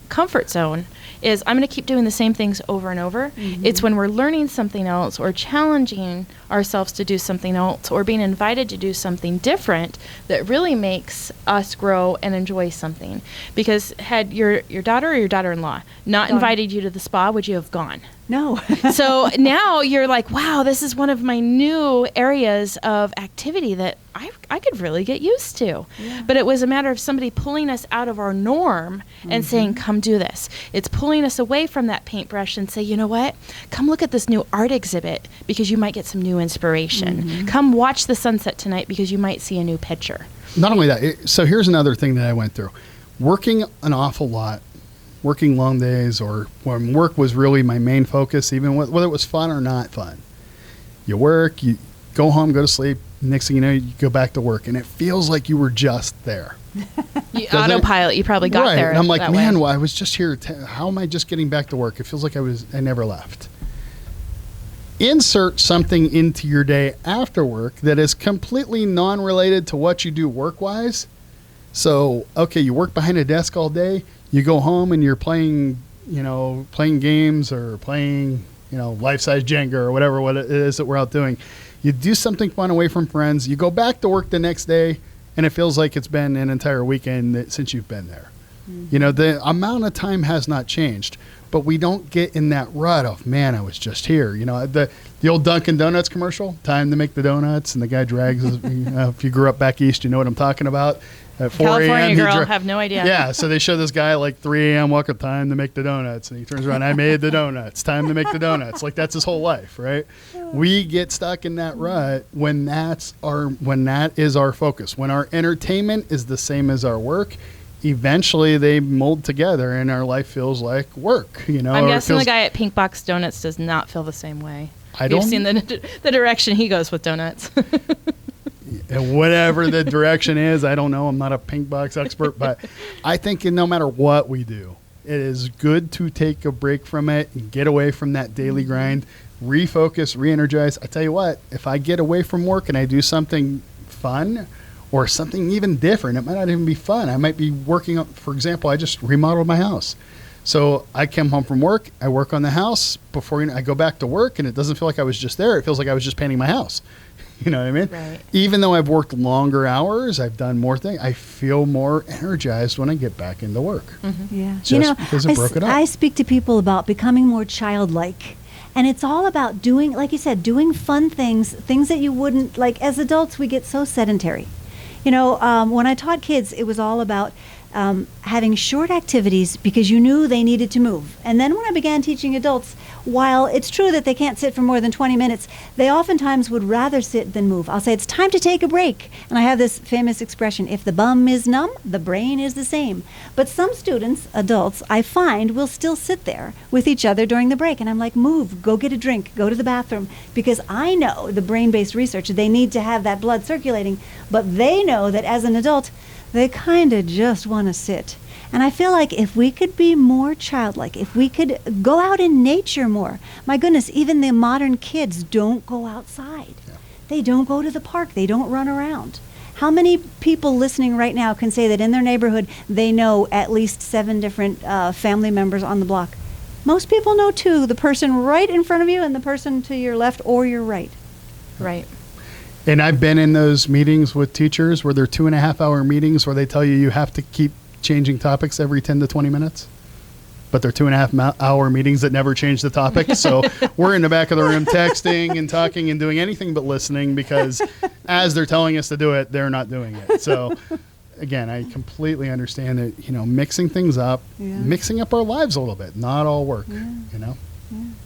comfort zone is I'm going to keep doing the same things over and over. Mm-hmm. It's when we're learning something else or challenging ourselves to do something else or being invited to do something different that really makes us grow and enjoy something. Because had your daughter or your daughter-in-law not invited you to the spa, would you have gone? No. So now you're like, wow, this is one of my new areas of activity that I could really get used to. Yeah. But it was a matter of somebody pulling us out of our norm and saying, come do this. It's pulling us away from that paintbrush and say, you know what? Come look at this new art exhibit because you might get some new inspiration. Come watch the sunset tonight because you might see a new picture. Not only that, so here's another thing that I went through. Working an awful lot, working long days, or when work was really my main focus, even whether it was fun or not fun. You work, you go home, go to sleep, next thing you know, you go back to work, and it feels like you were just there. Autopilot, you probably got right. there. And I'm like, that man, way. well, I was just here. How am I just getting back to work? It feels like I never left. Insert something into your day after work that is completely non-related to what you do work-wise. So, okay, you work behind a desk all day. You go home and you're playing games or playing, life-size Jenga or whatever what it is that we're out doing. You do something fun away from friends. You go back to work the next day, and it feels like it's been an entire weekend since you've been there. Mm-hmm. The amount of time has not changed, but we don't get in that rut of, man, I was just here. The old Dunkin' Donuts commercial, time to make the donuts, and the guy drags, if you grew up back east, you know what I'm talking about. At 4 California a.m. girl, have no idea. Yeah, so they show this guy like 3 a.m. Welcome time to make the donuts, and he turns around, I made the donuts. Time to make the donuts. Like that's his whole life, right? We get stuck in that rut when that is our focus. When our entertainment is the same as our work, eventually they mold together, and our life feels like work. I'm guessing the guy at Pink Box Donuts does not feel the same way. You've You've seen the direction he goes with donuts. And whatever the direction is, I don't know. I'm not a pink box expert, but I think no matter what we do, it is good to take a break from it and get away from that daily grind, refocus, re-energize. I tell you what, if I get away from work and I do something fun or something even different, it might not even be fun. I might be working on, for example, I just remodeled my house. So I come home from work, I work on the house. Before I go back to work, and it doesn't feel like I was just there. It feels like I was just painting my house. You know what I mean? Right. Even though I've worked longer hours, I've done more things, I feel more energized when I get back into work. Mm-hmm. Yeah. Just because it broke it up. I speak to people about becoming more childlike. And it's all about doing, like you said, doing fun things that you wouldn't, like as adults, we get so sedentary. When I taught kids, it was all about having short activities because you knew they needed to move. And then when I began teaching adults, while it's true that they can't sit for more than 20 minutes, they oftentimes would rather sit than move. I'll say, it's time to take a break. And I have this famous expression, if the bum is numb, the brain is the same. But some students, adults, I find will still sit there with each other during the break. And I'm like, move, go get a drink, go to the bathroom. Because I know the brain-based research, they need to have that blood circulating. But they know that as an adult, they kind of just want to sit. And I feel like if we could be more childlike, if we could go out in nature more. My goodness, even the modern kids don't go outside. Yeah. They don't go to the park. They don't run around. How many people listening right now can say that in their neighborhood they know at least 7 different family members on the block? Most people know 2, the person right in front of you and the person to your left or your right. Right. And I've been in those meetings with teachers where they're 2.5-hour meetings where they tell you have to keep changing topics every 10 to 20 minutes. But they're 2.5-hour meetings that never change the topic. So we're in the back of the room texting and talking and doing anything but listening because as they're telling us to do it, they're not doing it. So again, I completely understand that, mixing things up, mixing up our lives a little bit, not all work, Yeah.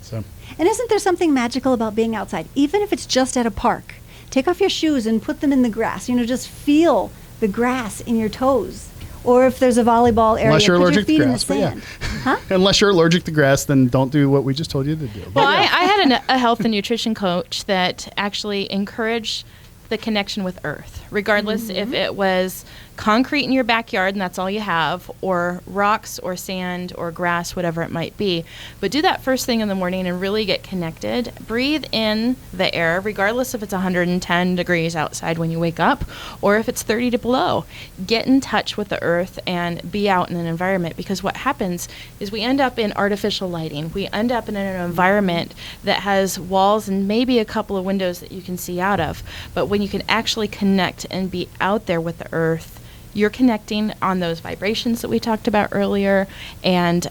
So. And isn't there something magical about being outside, even if it's just at a park? Take off your shoes and put them in the grass. Just feel the grass in your toes. Or if there's a volleyball area, Unless you're put allergic to your feet grass, in the but yeah. sand. Huh? Unless you're allergic to grass, then don't do what we just told you to do. Well, I had a health and nutrition coach that actually encouraged the connection with earth, regardless if it was concrete in your backyard and that's all you have, or rocks or sand or grass, whatever it might be. But do that first thing in the morning and really get connected. Breathe in the air, regardless if it's 110 degrees outside when you wake up or if it's 30 below. Get in touch with the earth and be out in an environment, because what happens is we end up in artificial lighting. We end up in an environment that has walls and maybe a couple of windows that you can see out of. But when you can actually connect and be out there with the earth, you're connecting on those vibrations that we talked about earlier, and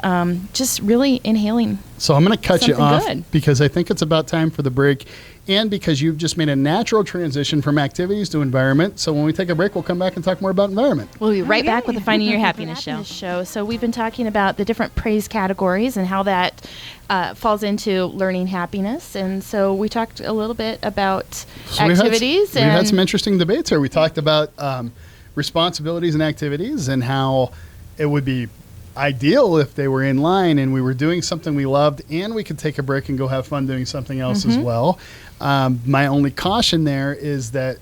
just really inhaling. So I'm going to cut you Something off good. because I think it's about time for the break, and because you've just made a natural transition from activities to environment. So when we take a break, we'll come back and talk more about environment. We'll be right back Okay. with the Finding Your Happiness show. So we've been talking about the different praise categories and how that falls into learning happiness. And so we talked a little bit about So activities. We've had some interesting debates here. We talked about responsibilities and activities and how it would be ideal if they were in line and we were doing something we loved and we could take a break and go have fun doing something else as well. My only caution there is that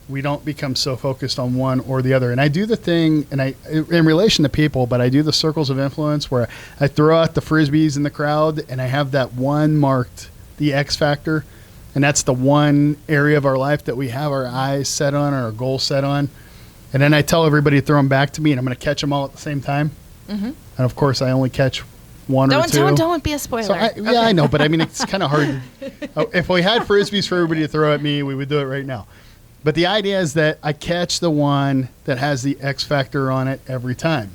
we don't become so focused on one or the other. And I do the thing, and in relation to people, but I do the circles of influence where I throw out the Frisbees in the crowd and I have that one marked the X factor. And that's the one area of our life that we have our eyes set on or our goals set on. And then I tell everybody to throw them back to me, and I'm going to catch them all at the same time. And of course, I only catch one or two. Don't be a spoiler. So I know, but I mean, it's kind of hard. If we had Frisbees for everybody to throw at me, we would do it right now. But the idea is that I catch the one that has the X factor on it every time,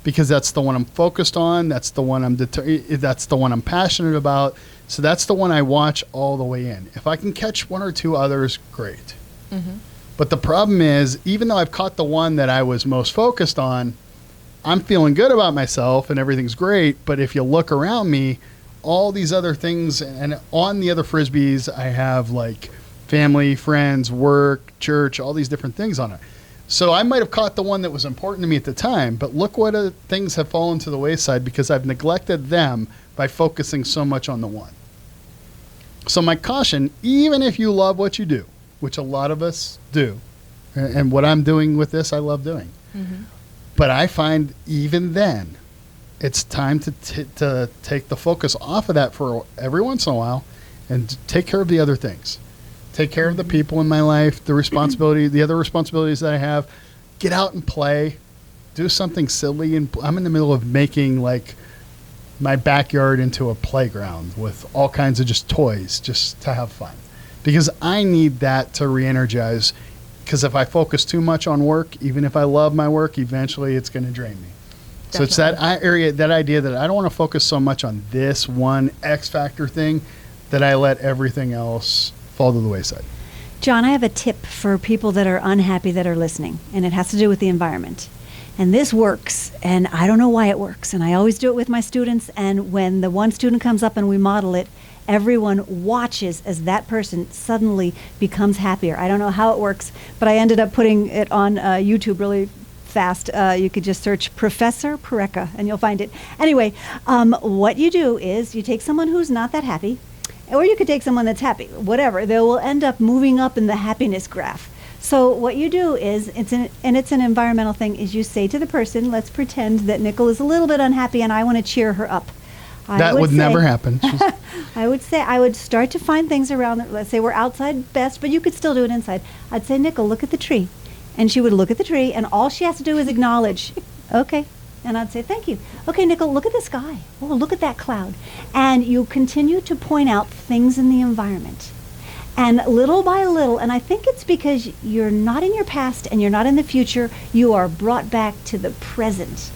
because that's the one I'm focused on. That's the one that's the one I'm passionate about. So that's the one I watch all the way in. If I can catch one or two others, great. But the problem is, even though I've caught the one that I was most focused on, I'm feeling good about myself and everything's great. But if you look around me, all these other things, and on the other Frisbees, I have like family, friends, work, church, all these different things on it. So I might have caught the one that was important to me at the time, but look what things have fallen to the wayside because I've neglected them by focusing so much on the one. So my caution, even if you love what you do, which a lot of us do, and what I'm doing with this, I love doing. But I find even then, it's time to take the focus off of that for every once in a while and to take care of the other things. Take care of the people in my life, the other responsibilities that I have. Get out and play. Do something silly. And I'm in the middle of making like my backyard into a playground with all kinds of just toys just to have fun. Because I need that to re-energize. Because if I focus too much on work, even if I love my work, eventually it's going to drain me. Definitely. So it's that idea that I don't want to focus so much on this one X factor thing that I let everything else fall to the wayside. John, I have a tip for people that are unhappy that are listening, and it has to do with the environment. And this works, and I don't know why it works. And I always do it with my students, and when the one student comes up and we model it, everyone watches as that person suddenly becomes happier. I don't know how it works, but I ended up putting it on YouTube really fast. You could just search Professor Pareca and you'll find it. Anyway, what you do is you take someone who's not that happy, or you could take someone that's happy, whatever. They will end up moving up in the happiness graph. So what you do is, it's an environmental thing, is you say to the person, let's pretend that Nicole is a little bit unhappy and I want to cheer her up. That would never happen. I would start to find things around. Let's say we're outside best, but you could still do it inside. I'd say, Nicole, look at the tree. And she would look at the tree, and all she has to do is acknowledge, okay. And I'd say, thank you. Okay, Nicole, look at the sky. Oh, look at that cloud. And you continue to point out things in the environment. And little by little, and I think it's because you're not in your past and you're not in the future, you are brought back to the present.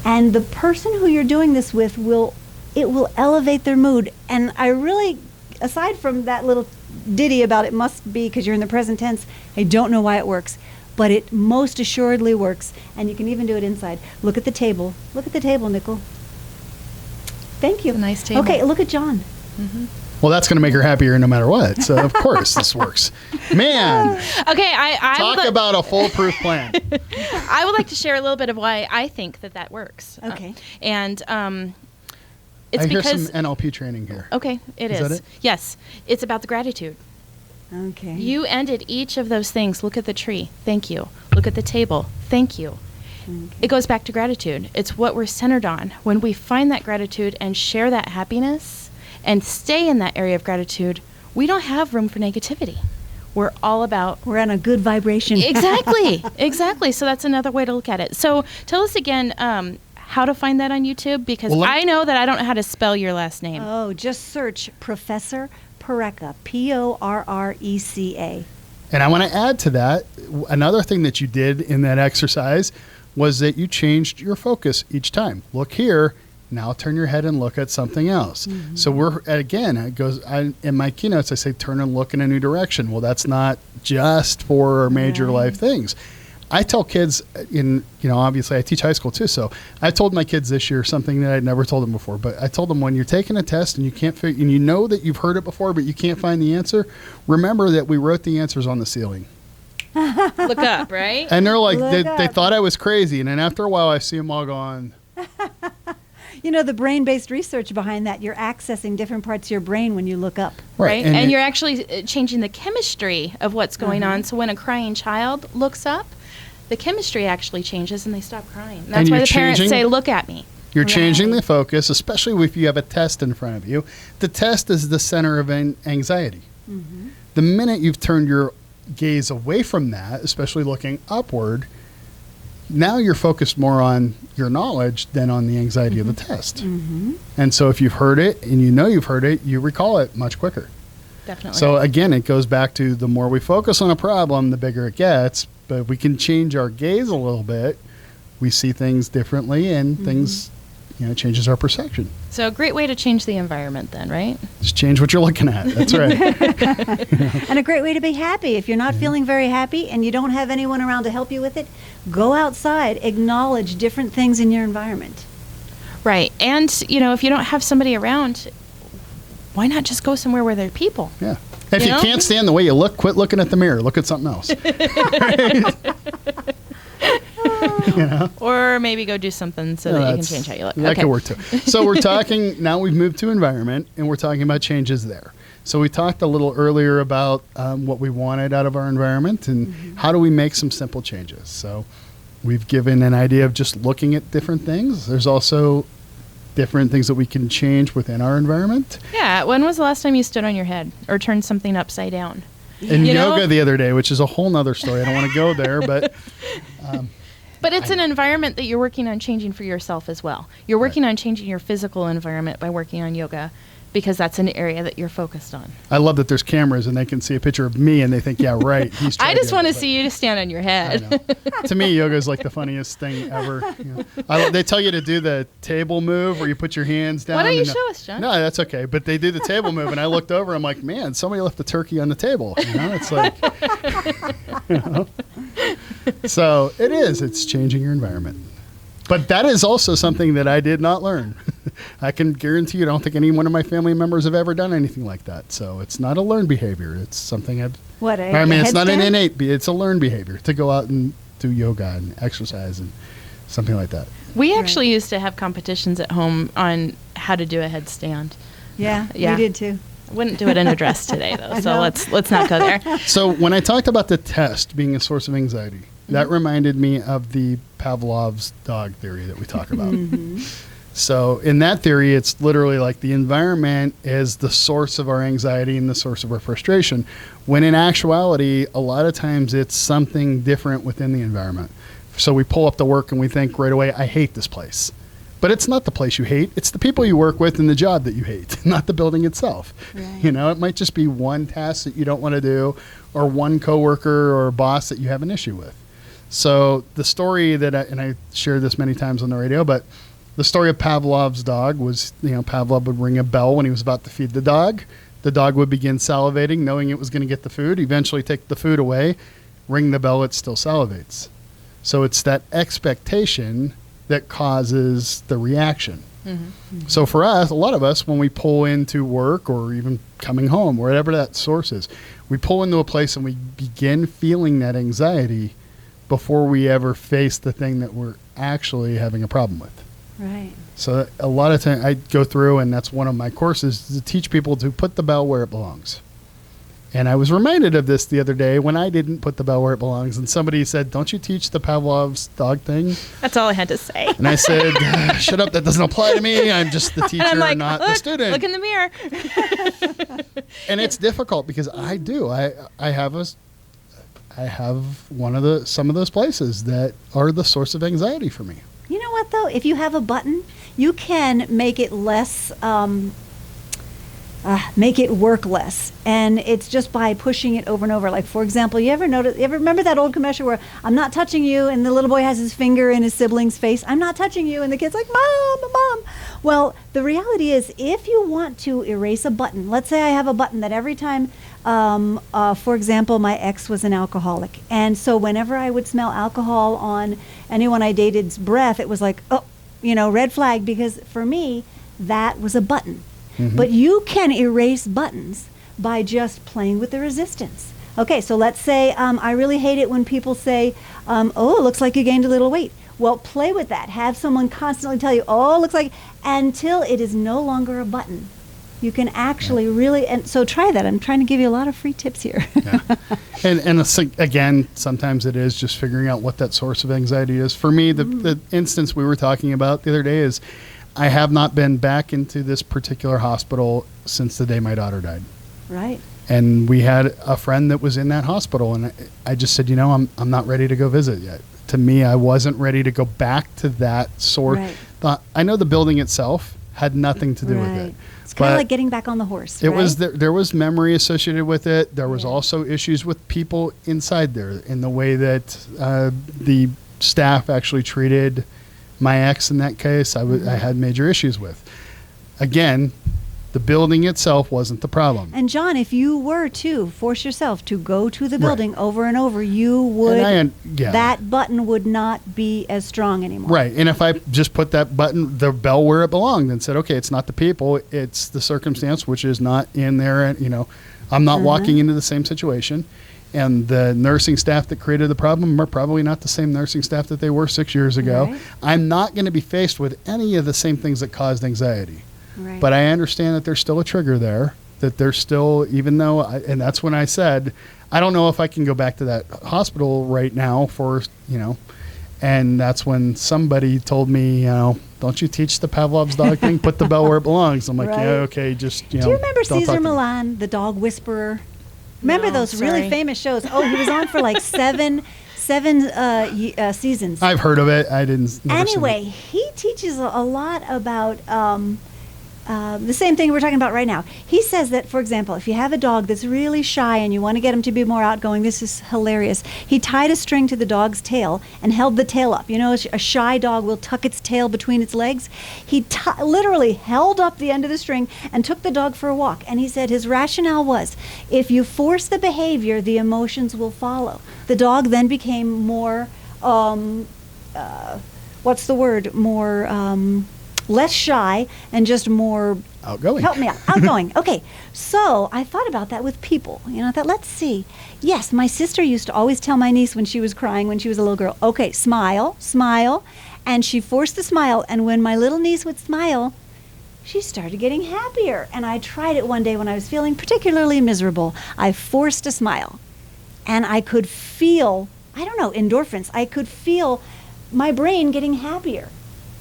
And the person who you're doing this with will elevate their mood. And I really, aside from that little ditty about it must be because you're in the present tense, I don't know why it works. But it most assuredly works. And you can even do it inside. Look at the table. Look at the table, Nicole. Thank you. It's a nice table. Okay, look at John. Well, that's going to make her happier no matter what. So, of course, this works. Man, Okay, I talk would about a foolproof plan. I would like to share a little bit of why I think that works. Okay. And it's I hear because some NLP training here. okay, it Is is. that it? Yes, it's about the gratitude. Okay. You ended each of those things. Look at the tree. Thank you. Look at the table. Thank you. It goes back to gratitude. It's what we're centered on. When we find that gratitude and share that happiness and stay in that area of gratitude, we don't have room for negativity. We're all about We're on a good vibration. exactly. So that's another way to look at it. So tell us again how to find that on YouTube, because Well, I know that I don't know how to spell your last name. Oh, just search Professor Porreca, Porreca. And I want to add to that, another thing that you did in that exercise was that you changed your focus each time. Look here, now turn your head and look at something else. So we're, again, in my keynotes, I say turn and look in a new direction. Well, that's not just for major life things. I tell kids obviously I teach high school too. So I told my kids this year something that I'd never told them before, but I told them when you're taking a test and you can't figure, and you know that you've heard it before, but you can't find the answer, remember that we wrote the answers on the ceiling. Look up, right? And they're like, Look they up. thought I was crazy. And then after a while, I see them all going, You know, the brain-based research behind that, you're accessing different parts of your brain when you look up. Right. And And it- you're actually changing the chemistry of what's going on. So when a crying child looks up, the chemistry actually changes and they stop crying. That's And why you're the parents changing- say, look at me. You're changing Right. the focus, especially if you have a test in front of you. The test is the center of anxiety. The minute you've turned your gaze away from that, especially looking upward, now you're focused more on your knowledge than on the anxiety of the test. And so if you've heard it and you know you've heard it, you recall it much quicker. Definitely. So again, it goes back to the more we focus on a problem, the bigger it gets. But if we can change our gaze a little bit, we see things differently, and things, changes our perception. So a great way to change the environment then, right? Just change what you're looking at. That's right. And a great way to be happy. If you're not feeling very happy and you don't have anyone around to help you with it, go outside, acknowledge different things in your environment. Right. And, if you don't have somebody around, why not just go somewhere where there are people? Yeah. If You you know? can't stand the way you look, quit looking at the mirror. Look at something else. Or maybe go do something so that you can change how you look. That Okay. could work too. So we're talking, now we've moved to environment, and we're talking about changes there. So we talked a little earlier about what we wanted out of our environment and how do we make some simple changes. So we've given an idea of just looking at different things. There's also different things that we can change within our environment. Yeah. When was the last time you stood on your head or turned something upside down? In You know? yoga the other day, which is a whole nother story. I don't want to go there, but But it's an environment that you're working on changing for yourself as well. You're working on changing your physical environment by working on yoga, because that's an area that you're focused on. I love that there's cameras and they can see a picture of me and they think, yeah, right. He's I tried just want to yoga, but- see you to stand on your I head. know. To me, yoga is like the funniest thing ever. They tell you to do the table move where you put your hands down. Why don't you and- show us, John? No, that's okay. But they do the table move, and I looked over. I'm like, man, somebody left the turkey on the table. It's like, So it is. It's changing your environment. But that is also something that I did not learn. I can guarantee you, I don't think any one of my family members have ever done anything like that. So it's not a learned behavior. It's something I've. What, I mean, it's not an headstand? innate. It's a learned behavior to go out and do yoga and exercise and something like that. We actually used to have competitions at home on how to do a headstand. Yeah, Yeah. we did too. Wouldn't do it in a dress today, though. So know. let's not go there. So when I talked about the test being a source of anxiety, that reminded me of the Pavlov's dog theory that we talk about. So in that theory, it's literally like the environment is the source of our anxiety and the source of our frustration, when in actuality, a lot of times it's something different within the environment. So we pull up to work and we think right away, I hate this place. But it's not the place you hate. It's the people you work with and the job that you hate, not the building itself. Right. It might just be one task that you don't want to do, or one coworker or boss that you have an issue with. So the story that I shared this many times on the radio, but the story of Pavlov's dog was, Pavlov would ring a bell when he was about to feed the dog. The dog would begin salivating, knowing it was going to get the food, eventually take the food away, ring the bell, it still salivates. So it's that expectation that causes the reaction. So for us, a lot of us, when we pull into work or even coming home, wherever that source is, we pull into a place and we begin feeling that anxiety before we ever face the thing that we're actually having a problem with. Right. So a lot of time I go through, and that's one of my courses, to teach people to put the bell where it belongs. And I was reminded of this the other day when I didn't put the bell where it belongs, and somebody said, "Don't you teach the Pavlov's dog thing?" That's all I had to say. And I said, "Shut up, that doesn't apply to me. I'm just the teacher, And I'm like, not the student." Look in the mirror. And it's difficult because I do. I have some of those places that are the source of anxiety for me. You know what, though? If you have a button, you can make it less, make it work less. And it's just by pushing it over and over. Like, for example, you ever remember that old commercial where I'm not touching you, and the little boy has his finger in his sibling's face? I'm not touching you. And the kid's like, Mom, Mom. Well, the reality is, if you want to erase a button, let's say I have a button that every time, for example, my ex was an alcoholic. And so whenever I would smell alcohol on anyone I dated's breath, it was like, oh, red flag, because for me, that was a button. But you can erase buttons by just playing with the resistance. Okay, so let's say I really hate it when people say, oh, it looks like you gained a little weight. Well, play with that. Have someone constantly tell you, oh, it looks like, until it is no longer a button. You can actually really, and so try that. I'm trying to give you a lot of free tips here. Yeah. And again, sometimes it is just figuring out what that source of anxiety is. For me, the instance we were talking about the other day is I have not been back into this particular hospital since the day my daughter died. Right. And we had a friend that was in that hospital, and I just said, I'm not ready to go visit yet. To me, I wasn't ready to go back to that source. Right. I know the building itself had nothing to do with it. It's kind of like getting back on the horse. It right? was there was memory associated with it. There was also issues with people inside there in the way that the staff actually treated my ex in that case. I had major issues with. Again, the building itself wasn't the problem. And John, if you were to force yourself to go to the building over and over, you would, that button would not be as strong anymore. Right. And if I just put that button, the bell where it belonged, and said, okay, it's not the people, it's the circumstance, which is not in there. And, I'm not walking into the same situation. And the nursing staff that created the problem are probably not the same nursing staff that they were 6 years ago. Right. I'm not going to be faced with any of the same things that caused anxiety. Right. But I understand that there's still a trigger there, that there's still, even though, and that's when I said, I don't know if I can go back to that hospital right now for, and that's when somebody told me, don't you teach the Pavlov's dog thing? Put the bell where it belongs. I'm like, Right. yeah, okay, just, Do you remember don't talk Cesar to me. Milan, the dog whisperer? Remember No, those really sorry. famous shows? Oh, he was on for like seven seasons. I've heard of it. I didn't. never seen it. Anyway, he teaches a lot about the same thing we're talking about right now. He says that, for example, if you have a dog that's really shy and you want to get him to be more outgoing, this is hilarious. He tied a string to the dog's tail and held the tail up. A shy dog will tuck its tail between its legs. He literally held up the end of the string and took the dog for a walk. And he said his rationale was, if you force the behavior, the emotions will follow. The dog then became more, less shy and just more Outgoing. Help me out. Outgoing. Okay. So I thought about that with people. I thought, let's see. Yes, my sister used to always tell my niece when she was crying, when she was a little girl, okay, smile, smile. And she forced the smile. And when my little niece would smile, she started getting happier. And I tried it one day when I was feeling particularly miserable. I forced a smile. And I could feel, endorphins. I could feel my brain getting happier.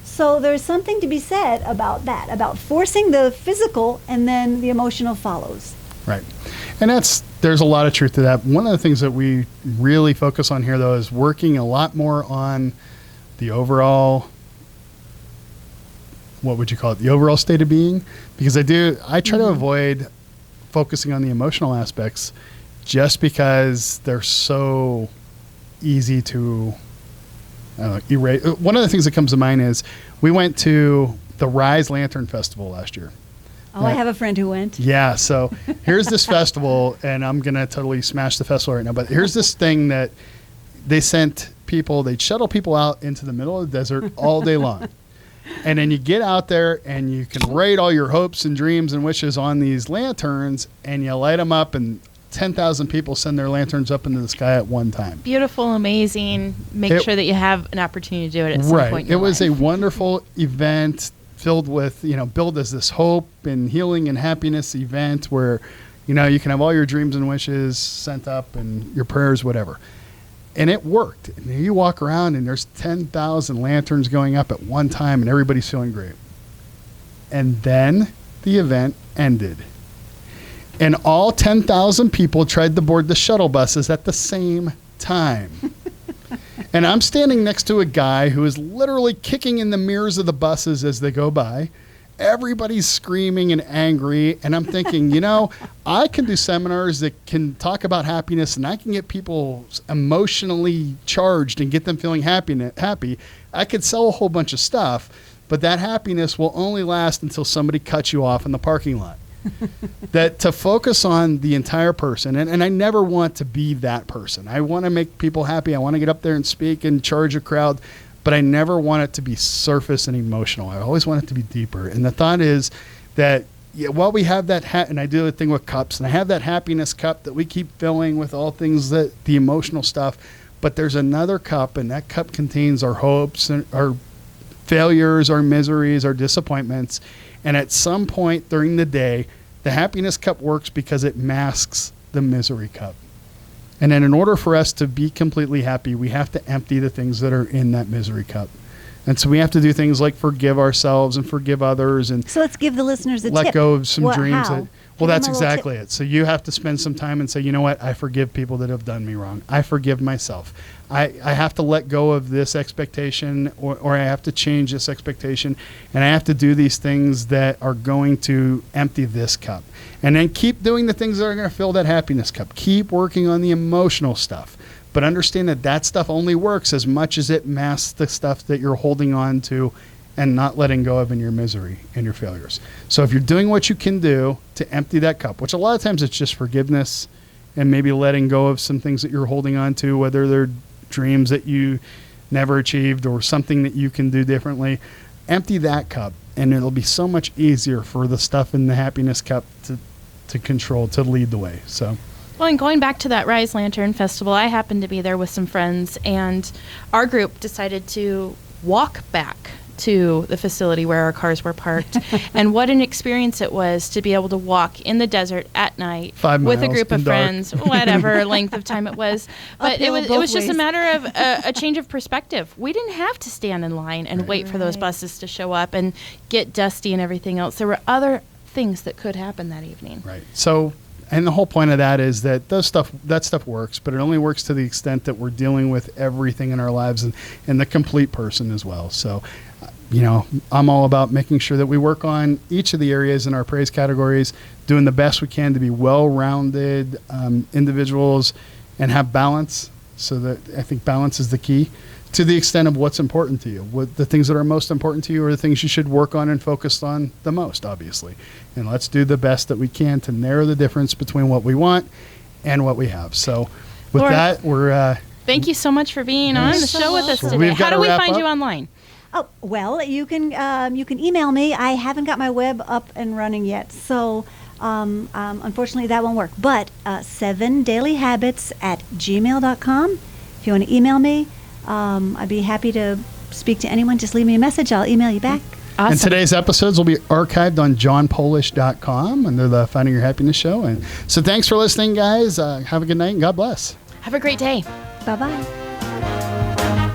So there's something to be said about that, about forcing the physical and then the emotional follows. Right. And there's a lot of truth to that. One of the things that we really focus on here, though, is working a lot more on the overall, what would you call it, the overall state of being. Because I try to avoid focusing on the emotional aspects just because they're so easy to erase. One of the things that comes to mind is we went to the Rise Lantern Festival last year. Oh, I have a friend who went. Yeah, so here's this festival, and I'm going to totally smash the festival right now, but here's this thing that they sent people, they'd shuttle people out into the middle of the desert all day long. And then you get out there and you can write all your hopes and dreams and wishes on these lanterns, and you light them up, and 10,000 people send their lanterns up into the sky at one time. Beautiful, amazing. Make sure that you have an opportunity to do it at some point in It your was life. a wonderful event filled with, billed as this hope and healing and happiness event where, you can have all your dreams and wishes sent up and your prayers, whatever. And it worked. And you walk around and there's 10,000 lanterns going up at one time and everybody's feeling great. And then the event ended. And all 10,000 people tried to board the shuttle buses at the same time. And I'm standing next to a guy who is literally kicking in the mirrors of the buses as they go by. Everybody's screaming and angry. And I'm thinking, I can do seminars that can talk about happiness, and I can get people emotionally charged and get them feeling happy. I could sell a whole bunch of stuff, but that happiness will only last until somebody cuts you off in the parking lot. That to focus on the entire person, and I never want to be that person. I want to make people happy. I want to get up there and speak and charge a crowd, but I never want it to be surface and emotional. I always want it to be deeper. And the thought is that while we have that and I do a thing with cups, and I have that happiness cup that we keep filling with all things that the emotional stuff, but there's another cup, and that cup contains our hopes and our failures, our miseries, our disappointments. And at some point during the day, the happiness cup works because it masks the misery cup. And then in order for us to be completely happy, we have to empty the things that are in that misery cup. And so we have to do things like forgive ourselves and forgive others. And so let's give the listeners a tip. Let go of some dreams. How? Well, that's exactly it. So you have to spend some time and say, you know what? I forgive people that have done me wrong. I forgive myself. I have to let go of this expectation, or I have to change this expectation, and I have to do these things that are going to empty this cup. And then keep doing the things that are going to fill that happiness cup. Keep working on the emotional stuff. But understand that that stuff only works as much as it masks the stuff that you're holding on to and not letting go of in your misery and your failures. So if you're doing what you can do to empty that cup, which a lot of times it's just forgiveness and maybe letting go of some things that you're holding on to, whether they're dreams that you never achieved or something that you can do differently, empty that cup, and it'll be so much easier for the stuff in the happiness cup to control, to lead the way. So. Well, and going back to that Rise Lantern Festival, I happened to be there with some friends, and our group decided to walk back to the facility where our cars were parked. And what an experience it was to be able to walk in the desert at night 5 with a miles group of in dark. friends, whatever length of time it was. But it was just a matter of a change of perspective. We didn't have to stand in line and wait for those buses to show up and get dusty and everything else. There were other things that could happen that evening. Right. So, and the whole point of that is that that stuff works, but it only works to the extent that we're dealing with everything in our lives and the complete person as well. So, I'm all about making sure that we work on each of the areas in our praise categories, doing the best we can to be well-rounded individuals and have balance. So that I think balance is the key to the extent of what's important to you. What the things that are most important to you are the things you should work on and focus on the most, obviously. And let's do the best that we can to narrow the difference between what we want and what we have. So with Laura, that, we're... thank you so much for being on the show with us So today. we've How gotta do we wrap find up. you online? Oh, well, you can email me. I haven't got my web up and running yet, so unfortunately that won't work. But 7dailyhabits@gmail.com. If you want to email me, I'd be happy to speak to anyone. Just leave me a message. I'll email you back. Awesome. And today's episodes will be archived on johnpolish.com under the Finding Your Happiness show. And so thanks for listening, guys. Have a good night and God bless. Have a great day. Bye-bye.